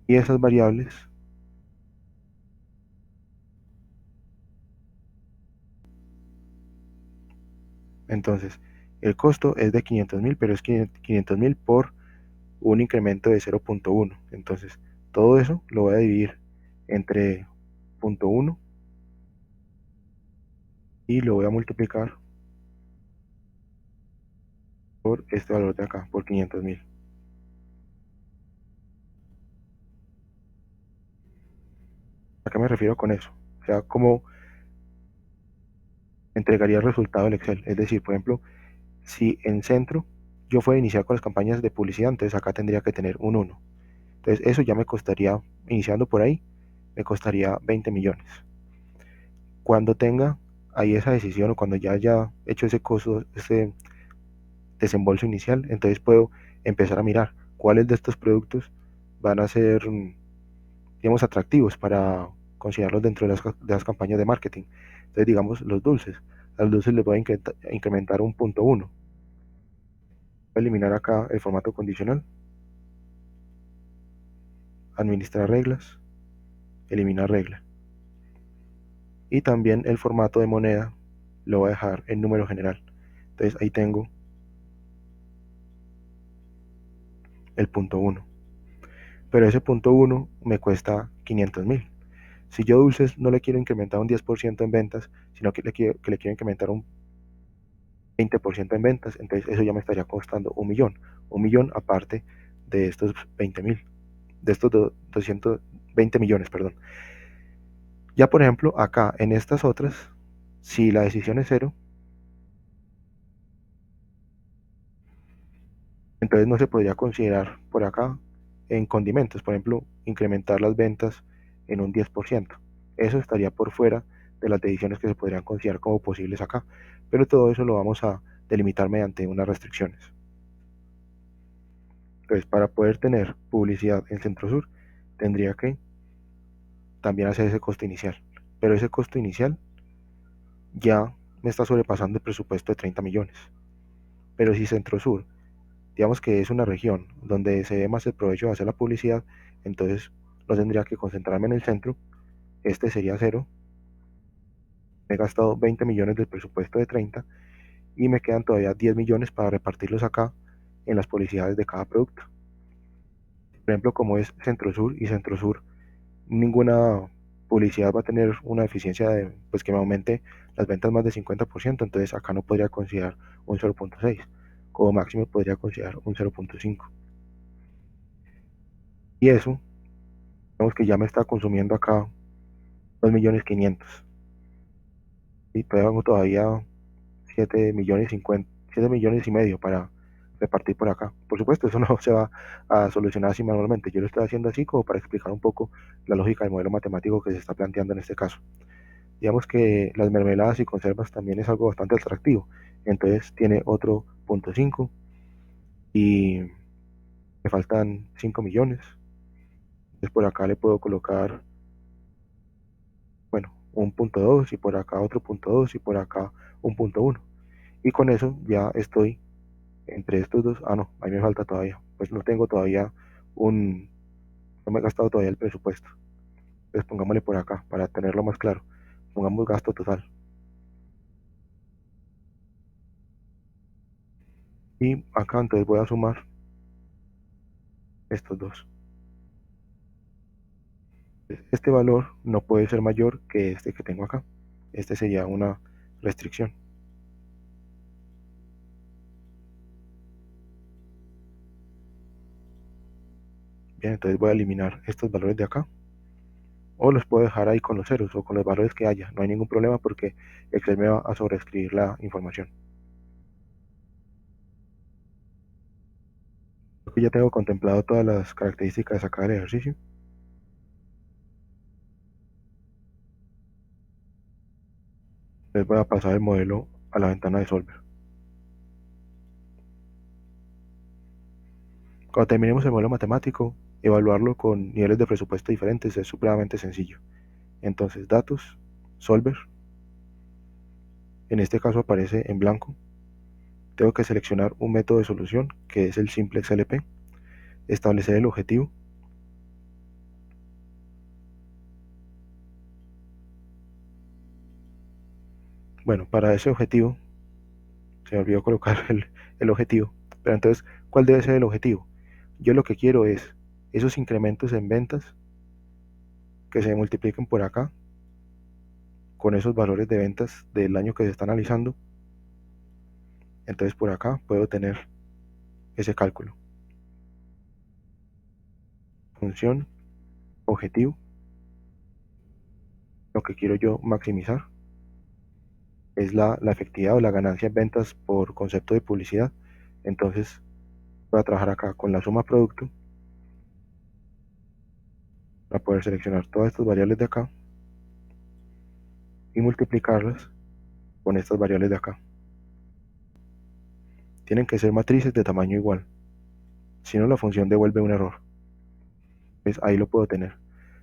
y esas variables, entonces, el costo es de 500.000, pero es 500.000 por un incremento de 0.1. Entonces, todo eso lo voy a dividir entre 0.1 y lo voy a multiplicar por este valor de acá, por 500.000. ¿A qué me refiero con eso? O sea, cómo entregaría el resultado del Excel. Es decir, por ejemplo, si en centro yo fuera a iniciar con las campañas de publicidad, entonces acá tendría que tener un 1. Entonces eso ya me costaría, iniciando por ahí, me costaría 20 millones. Cuando tenga ahí esa decisión o cuando ya haya hecho ese costo, ese desembolso inicial, entonces puedo empezar a mirar cuáles de estos productos van a ser, digamos, atractivos para considerarlos dentro de las campañas de marketing. Entonces, digamos, los dulces. A los dulces les voy a incrementar un punto uno. Voy a eliminar acá el formato condicional, administrar reglas, eliminar regla. Y también el formato de moneda lo voy a dejar en número general. Entonces ahí tengo el punto uno. Pero ese punto uno me cuesta 500.000. Si yo dulces no le quiero incrementar un 10% en ventas, sino que le quiero incrementar un 20% en ventas, entonces eso ya me estaría costando 1 millón. 1 millón aparte de estos 20.000, de estos 220 millones, perdón. Ya por ejemplo, acá en estas otras, si la decisión es cero, entonces no se podría considerar por acá en condimentos, por ejemplo, incrementar las ventas en un 10%. Eso estaría por fuera de las decisiones que se podrían considerar como posibles acá, pero todo eso lo vamos a delimitar mediante unas restricciones. Entonces, para poder tener publicidad en Centro Sur, tendría que también hacer ese costo inicial, pero ese costo inicial ya me está sobrepasando el presupuesto de 30 millones. Pero si Centro Sur, digamos que es una región donde se ve más el provecho de hacer la publicidad, entonces no tendría que concentrarme en el centro, este sería cero, me he gastado 20 millones del presupuesto de 30 y me quedan todavía 10 millones para repartirlos acá en las publicidades de cada producto. Por ejemplo, como es Centro Sur y Centro Sur, ninguna publicidad va a tener una eficiencia de, pues que me aumente las ventas más de 50%, entonces acá no podría considerar un 0.6, como máximo podría considerar un 0.5. Y eso, vemos que ya me está consumiendo acá 2.500.000. Y todavía 7 millones 50, 7 millones y medio para repartir por acá. Por supuesto, eso no se va a solucionar así manualmente. Yo lo estoy haciendo así como para explicar un poco la lógica del modelo matemático que se está planteando en este caso. Digamos que las mermeladas y conservas también es algo bastante atractivo. Entonces tiene otro punto 5 y me faltan 5 millones. Entonces por acá le puedo colocar, bueno, un punto 2 y por acá otro punto 2 y por acá un punto 1. Y con eso ya estoy entre estos dos. Ah, no, ahí me falta todavía. Pues no tengo todavía un, no me he gastado todavía el presupuesto. Entonces pongámosle por acá para tenerlo más claro. Pongamos gasto total. Y acá entonces voy a sumar estos dos. Este valor no puede ser mayor que este que tengo acá. Este sería una restricción. Bien, entonces voy a eliminar estos valores de acá. O los puedo dejar ahí con los ceros o con los valores que haya. No hay ningún problema porque Excel me va a sobreescribir la información. Creo que ya tengo contemplado todas las características acá del ejercicio. Entonces voy a pasar el modelo a la ventana de Solver. Cuando terminemos el modelo matemático, evaluarlo con niveles de presupuesto diferentes es supremamente sencillo. Entonces, datos, Solver, en este caso aparece en blanco. Tengo que seleccionar un método de solución, que es el Simplex LP, establecer el objetivo. Bueno, para ese objetivo, se me olvidó colocar el objetivo, pero entonces, ¿cuál debe ser el objetivo? Yo lo que quiero es esos incrementos en ventas que se multipliquen por acá con esos valores de ventas del año que se está analizando. Entonces por acá puedo tener ese cálculo. Función, objetivo, lo que quiero yo maximizar es la efectividad o la ganancia en ventas por concepto de publicidad. Entonces voy a trabajar acá con la suma producto para poder seleccionar todas estas variables de acá y multiplicarlas con estas variables de acá. Tienen que ser matrices de tamaño igual, si no la función devuelve un error. Pues ahí lo puedo tener.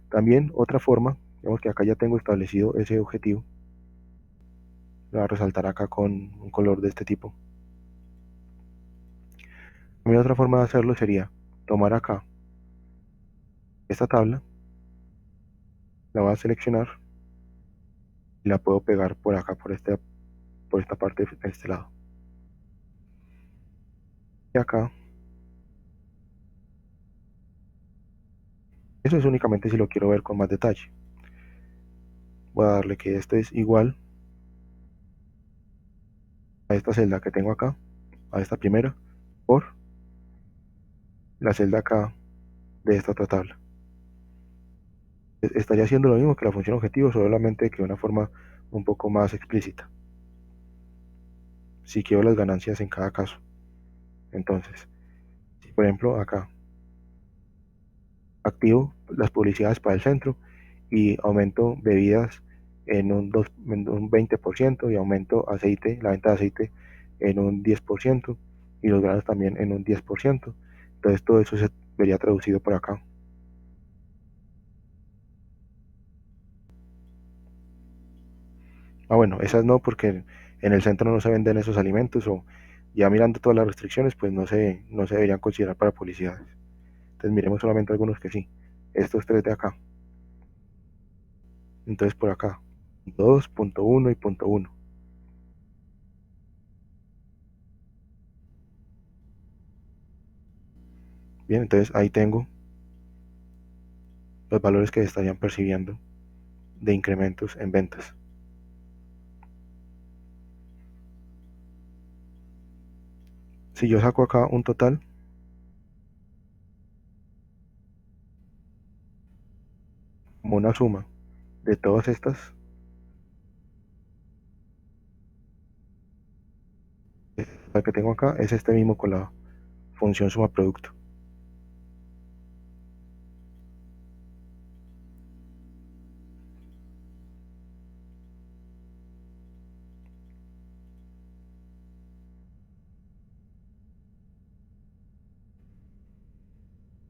También otra forma, digamos que acá ya tengo establecido ese objetivo, lo voy a resaltar acá con un color de este tipo. También otra forma de hacerlo sería tomar acá esta tabla, la voy a seleccionar y la puedo pegar por acá, por esta parte de este lado. Y acá, eso es únicamente si lo quiero ver con más detalle. Voy a darle que esto es igual a esta celda que tengo acá, a esta primera, por la celda acá de esta otra tabla. Estaría haciendo lo mismo que la función objetivo, solamente que de una forma un poco más explícita. Si quiero las ganancias en cada caso. Entonces, si por ejemplo acá activo las publicidades para el centro y aumento bebidas en un 20% y aumento aceite, la venta de aceite en un 10% y los granos también en un 10%. Entonces todo eso se vería traducido por acá. Bueno, esas no, porque en el centro no se venden esos alimentos, o ya mirando todas las restricciones, pues no se deberían considerar para publicidades. Entonces miremos solamente algunos que sí. Estos tres de acá. Entonces por acá, 2.1 y punto 1. Bien, entonces ahí tengo los valores que se estarían percibiendo de incrementos en ventas. Si yo saco acá un total, como una suma de todas estas, la que tengo acá es este mismo con la función suma producto.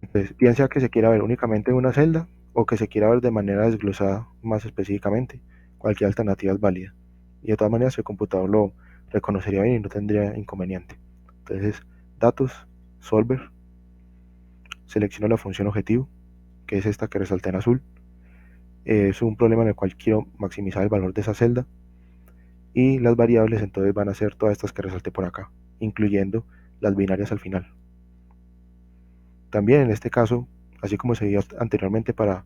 Entonces, bien sea que se quiera ver únicamente en una celda o que se quiera ver de manera desglosada más específicamente, cualquier alternativa es válida. Y de todas maneras el computador lo reconocería bien y no tendría inconveniente. Entonces, datos, solver, selecciono la función objetivo, que es esta que resalté en azul. Es un problema en el cual quiero maximizar el valor de esa celda. Y las variables entonces van a ser todas estas que resalté por acá, incluyendo las binarias al final. También en este caso, así como se vio anteriormente para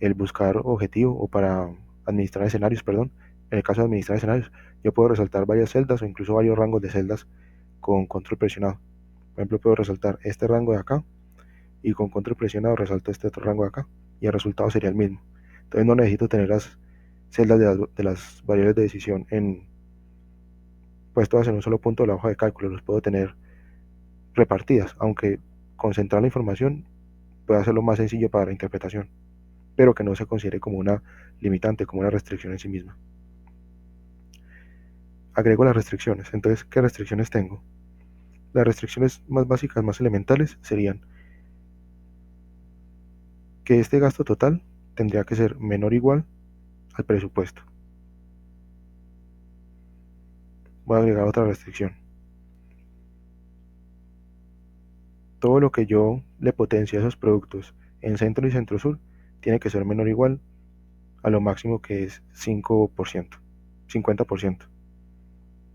el buscar objetivo o para administrar escenarios, perdón, en el caso de administrar escenarios, yo puedo resaltar varias celdas o incluso varios rangos de celdas con control presionado. Por ejemplo, puedo resaltar este rango de acá y con control presionado resalto este otro rango de acá y el resultado sería el mismo. Entonces no necesito tener las celdas de las variables de decisión pues todas en un solo punto de la hoja de cálculo, los puedo tener repartidas, aunque concentrar la información puede hacerlo más sencillo para la interpretación, pero que no se considere como una limitante, como una restricción en sí misma. Agrego las restricciones. Entonces, ¿qué restricciones tengo? Las restricciones más básicas, más elementales, serían que este gasto total tendría que ser menor o igual al presupuesto. Voy a agregar otra restricción. Todo lo que yo le potencie a esos productos en centro y centro sur tiene que ser menor o igual a lo máximo que es 5%, 50%.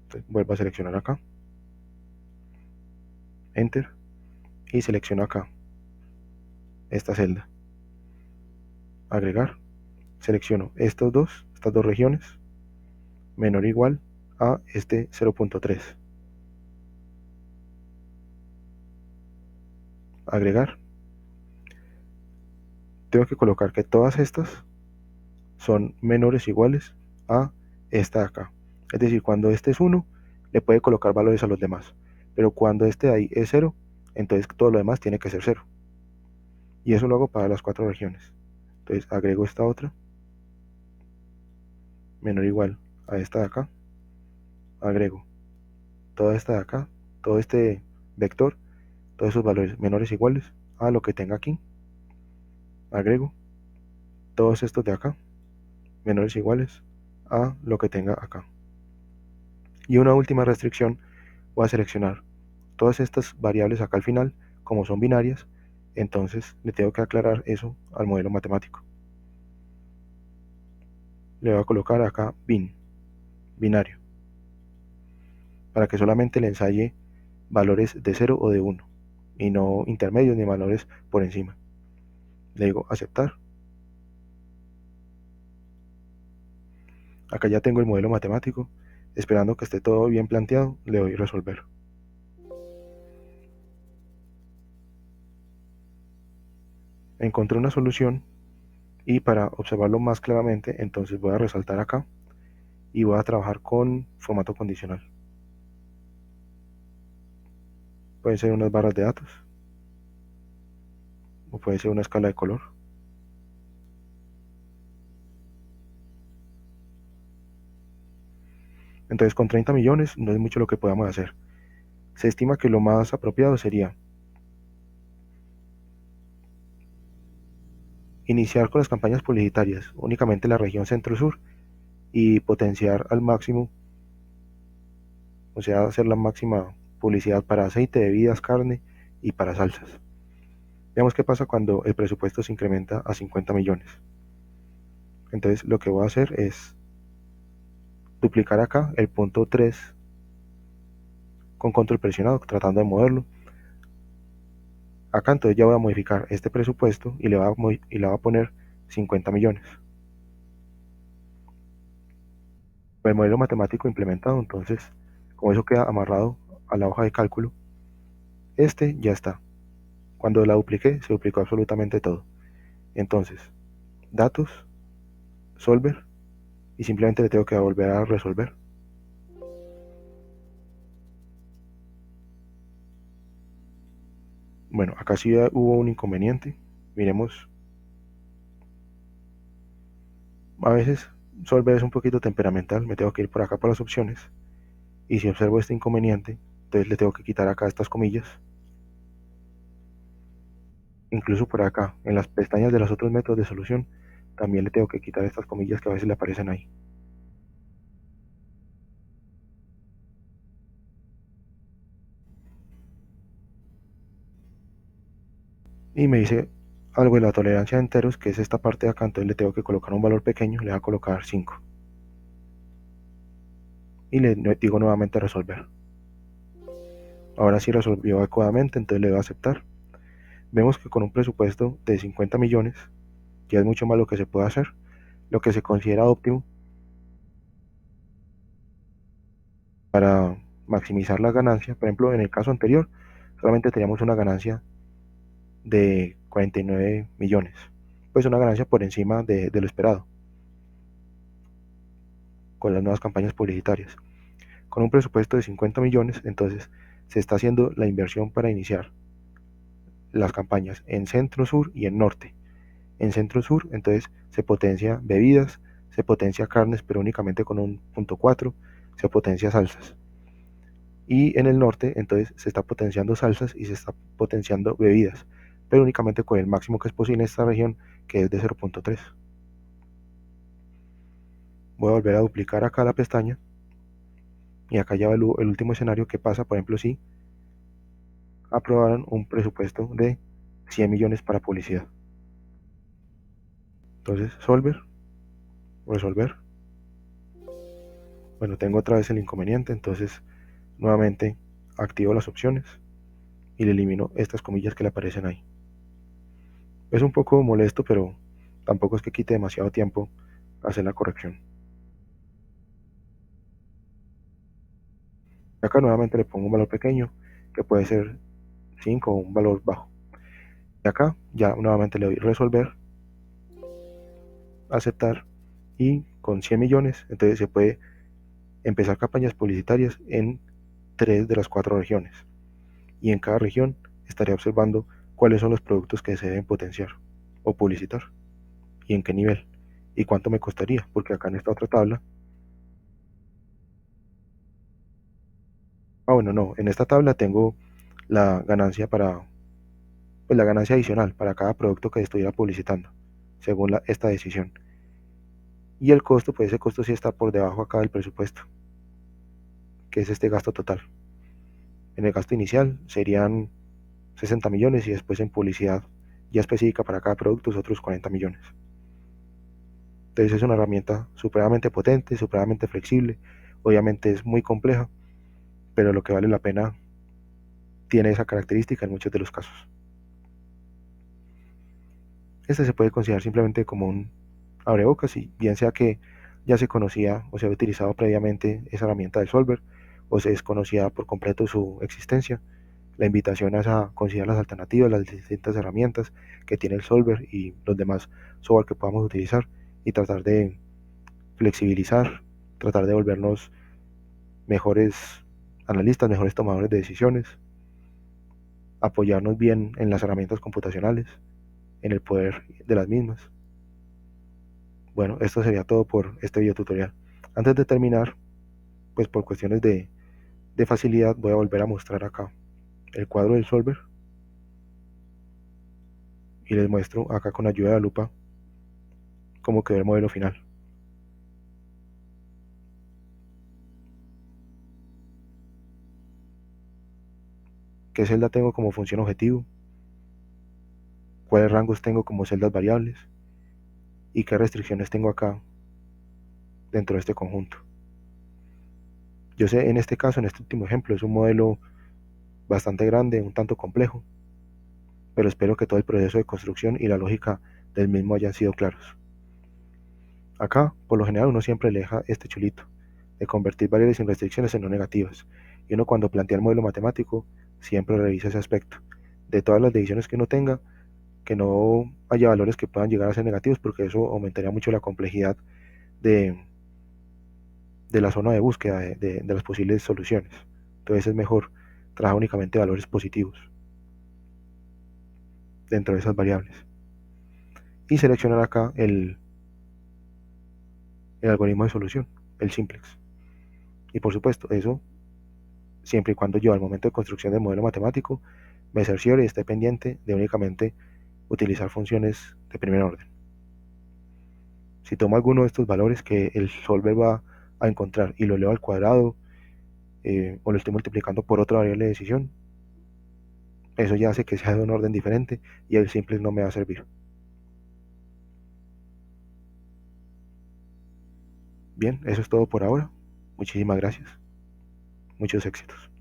Entonces, vuelvo a seleccionar acá, enter, y selecciono acá esta celda, agregar, selecciono estos dos estas dos regiones menor o igual a este 0.3. Agregar. Tengo que colocar que todas estas son menores o iguales a esta de acá. Es decir, cuando este es 1, le puede colocar valores a los demás. Pero cuando este de ahí es 0, entonces todo lo demás tiene que ser 0. Y eso lo hago para las 4 regiones. Entonces agrego esta otra, menor o igual a esta de acá. Agrego toda esta de acá, todo este vector, todos esos valores menores o iguales a lo que tenga aquí. Agrego todos estos de acá, menores o iguales a lo que tenga acá. Y una última restricción, voy a seleccionar todas estas variables acá al final, como son binarias, entonces le tengo que aclarar eso al modelo matemático. Le voy a colocar acá binario, para que solamente le ensaye valores de 0 o de 1, y no intermedios ni valores por encima. Le digo aceptar. Acá ya tengo el modelo matemático, esperando que esté todo bien planteado, le doy resolver. Encontré una solución y para observarlo más claramente, entonces voy a resaltar acá y voy a trabajar con formato condicional. Pueden ser unas barras de datos o puede ser una escala de color. Entonces con 30 millones no es mucho lo que podamos hacer. Se estima que lo más apropiado sería iniciar con las campañas publicitarias únicamente en la región centro-sur y potenciar al máximo, o sea, hacer la máxima publicidad para aceite, bebidas, carne y para salsas. Veamos qué pasa cuando el presupuesto se incrementa a 50 millones. Entonces lo que voy a hacer es duplicar acá el punto 3 con control presionado, tratando de moverlo. Acá entonces ya voy a modificar este presupuesto y le voy a poner 50 millones. El modelo matemático implementado, entonces como eso queda amarrado a la hoja de cálculo, este ya está. Cuando la dupliqué, se duplicó absolutamente todo. Entonces, datos, solver, y simplemente le tengo que volver a resolver. Bueno, acá sí hubo un inconveniente. Miremos. A veces solver es un poquito temperamental. Me tengo que ir por acá por las opciones. Y si observo este inconveniente, entonces le tengo que quitar acá estas comillas. Incluso por acá, en las pestañas de los otros métodos de solución, también le tengo que quitar estas comillas que a veces le aparecen ahí. Y me dice algo de la tolerancia de enteros, que es esta parte de acá, entonces le tengo que colocar un valor pequeño, le voy a colocar 5. Y le digo nuevamente resolver. Ahora sí resolvió adecuadamente, entonces le doy a aceptar. Vemos que con un presupuesto de 50 millones, ya es mucho más lo que se puede hacer, lo que se considera óptimo para maximizar la ganancia. Por ejemplo, en el caso anterior, solamente teníamos una ganancia de 49 millones, pues una ganancia por encima de lo esperado con las nuevas campañas publicitarias. Con un presupuesto de 50 millones, entonces se está haciendo la inversión para iniciar las campañas en centro sur y en norte. En centro sur, entonces se potencia bebidas, se potencia carnes, pero únicamente con un punto 4, se potencia salsas. Y en el norte, entonces se está potenciando salsas y se está potenciando bebidas, pero únicamente con el máximo que es posible en esta región, que es de 0.3. Voy a volver a duplicar acá la pestaña y acá ya evalúo el último escenario que pasa, por ejemplo, si aprobaron un presupuesto de 100 millones para publicidad. Entonces, solver, resolver. Bueno, tengo otra vez el inconveniente, entonces nuevamente activo las opciones y le elimino estas comillas que le aparecen ahí. Es un poco molesto, pero tampoco es que quite demasiado tiempo hacer la corrección. Acá nuevamente le pongo un valor pequeño, que puede ser 5 o un valor bajo. Y acá ya nuevamente le doy resolver, aceptar, y con 100 millones, entonces se puede empezar campañas publicitarias en 3 de las 4 regiones. Y en cada región estaría observando cuáles son los productos que se deben potenciar o publicitar y en qué nivel y cuánto me costaría, porque acá en esta otra tabla, bueno, no, en esta tabla tengo la ganancia para, pues la ganancia adicional para cada producto que estuviera publicitando, según esta decisión. Y el costo, pues ese costo sí está por debajo acá del presupuesto, que es este gasto total. En el gasto inicial serían 60 millones y después en publicidad ya específica para cada producto es otros 40 millones. Entonces es una herramienta supremamente potente, supremamente flexible, obviamente es muy compleja, pero lo que vale la pena tiene esa característica en muchos de los casos. Este se puede considerar simplemente como un abrebocas, y bien sea que ya se conocía o se había utilizado previamente esa herramienta de Solver o se desconocía por completo su existencia. La invitación es a considerar las alternativas, las distintas herramientas que tiene el Solver y los demás software que podamos utilizar y tratar de flexibilizar, tratar de volvernos mejores analistas, mejores tomadores de decisiones, apoyarnos bien en las herramientas computacionales, en el poder de las mismas. Bueno, esto sería todo por este video tutorial. Antes de terminar, pues por cuestiones de facilidad, voy a volver a mostrar acá el cuadro del Solver y les muestro acá con ayuda de la lupa cómo quedó el modelo final. ¿Qué celda tengo como función objetivo? ¿Cuáles rangos tengo como celdas variables? ¿Y qué restricciones tengo acá dentro de este conjunto? Yo sé, en este caso, en este último ejemplo, es un modelo bastante grande, un tanto complejo, pero espero que todo el proceso de construcción y la lógica del mismo hayan sido claros. Acá, por lo general, uno siempre le deja este chulito de convertir variables sin restricciones en no negativas, y uno cuando plantea el modelo matemático siempre revisa ese aspecto de todas las decisiones que uno tenga, que no haya valores que puedan llegar a ser negativos, porque eso aumentaría mucho la complejidad de, de la zona de búsqueda de las posibles soluciones. Entonces es mejor trabajar únicamente valores positivos dentro de esas variables y seleccionar acá el algoritmo de solución, el simplex. Y por supuesto, eso siempre y cuando yo al momento de construcción del modelo matemático me cerciore y esté pendiente de únicamente utilizar funciones de primer orden. Si tomo alguno de estos valores que el solver va a encontrar y lo leo al cuadrado, o lo estoy multiplicando por otra variable de decisión, eso ya hace que sea de un orden diferente y el simplex no me va a servir. Bien, eso es todo por ahora. Muchísimas gracias. Muchos éxitos.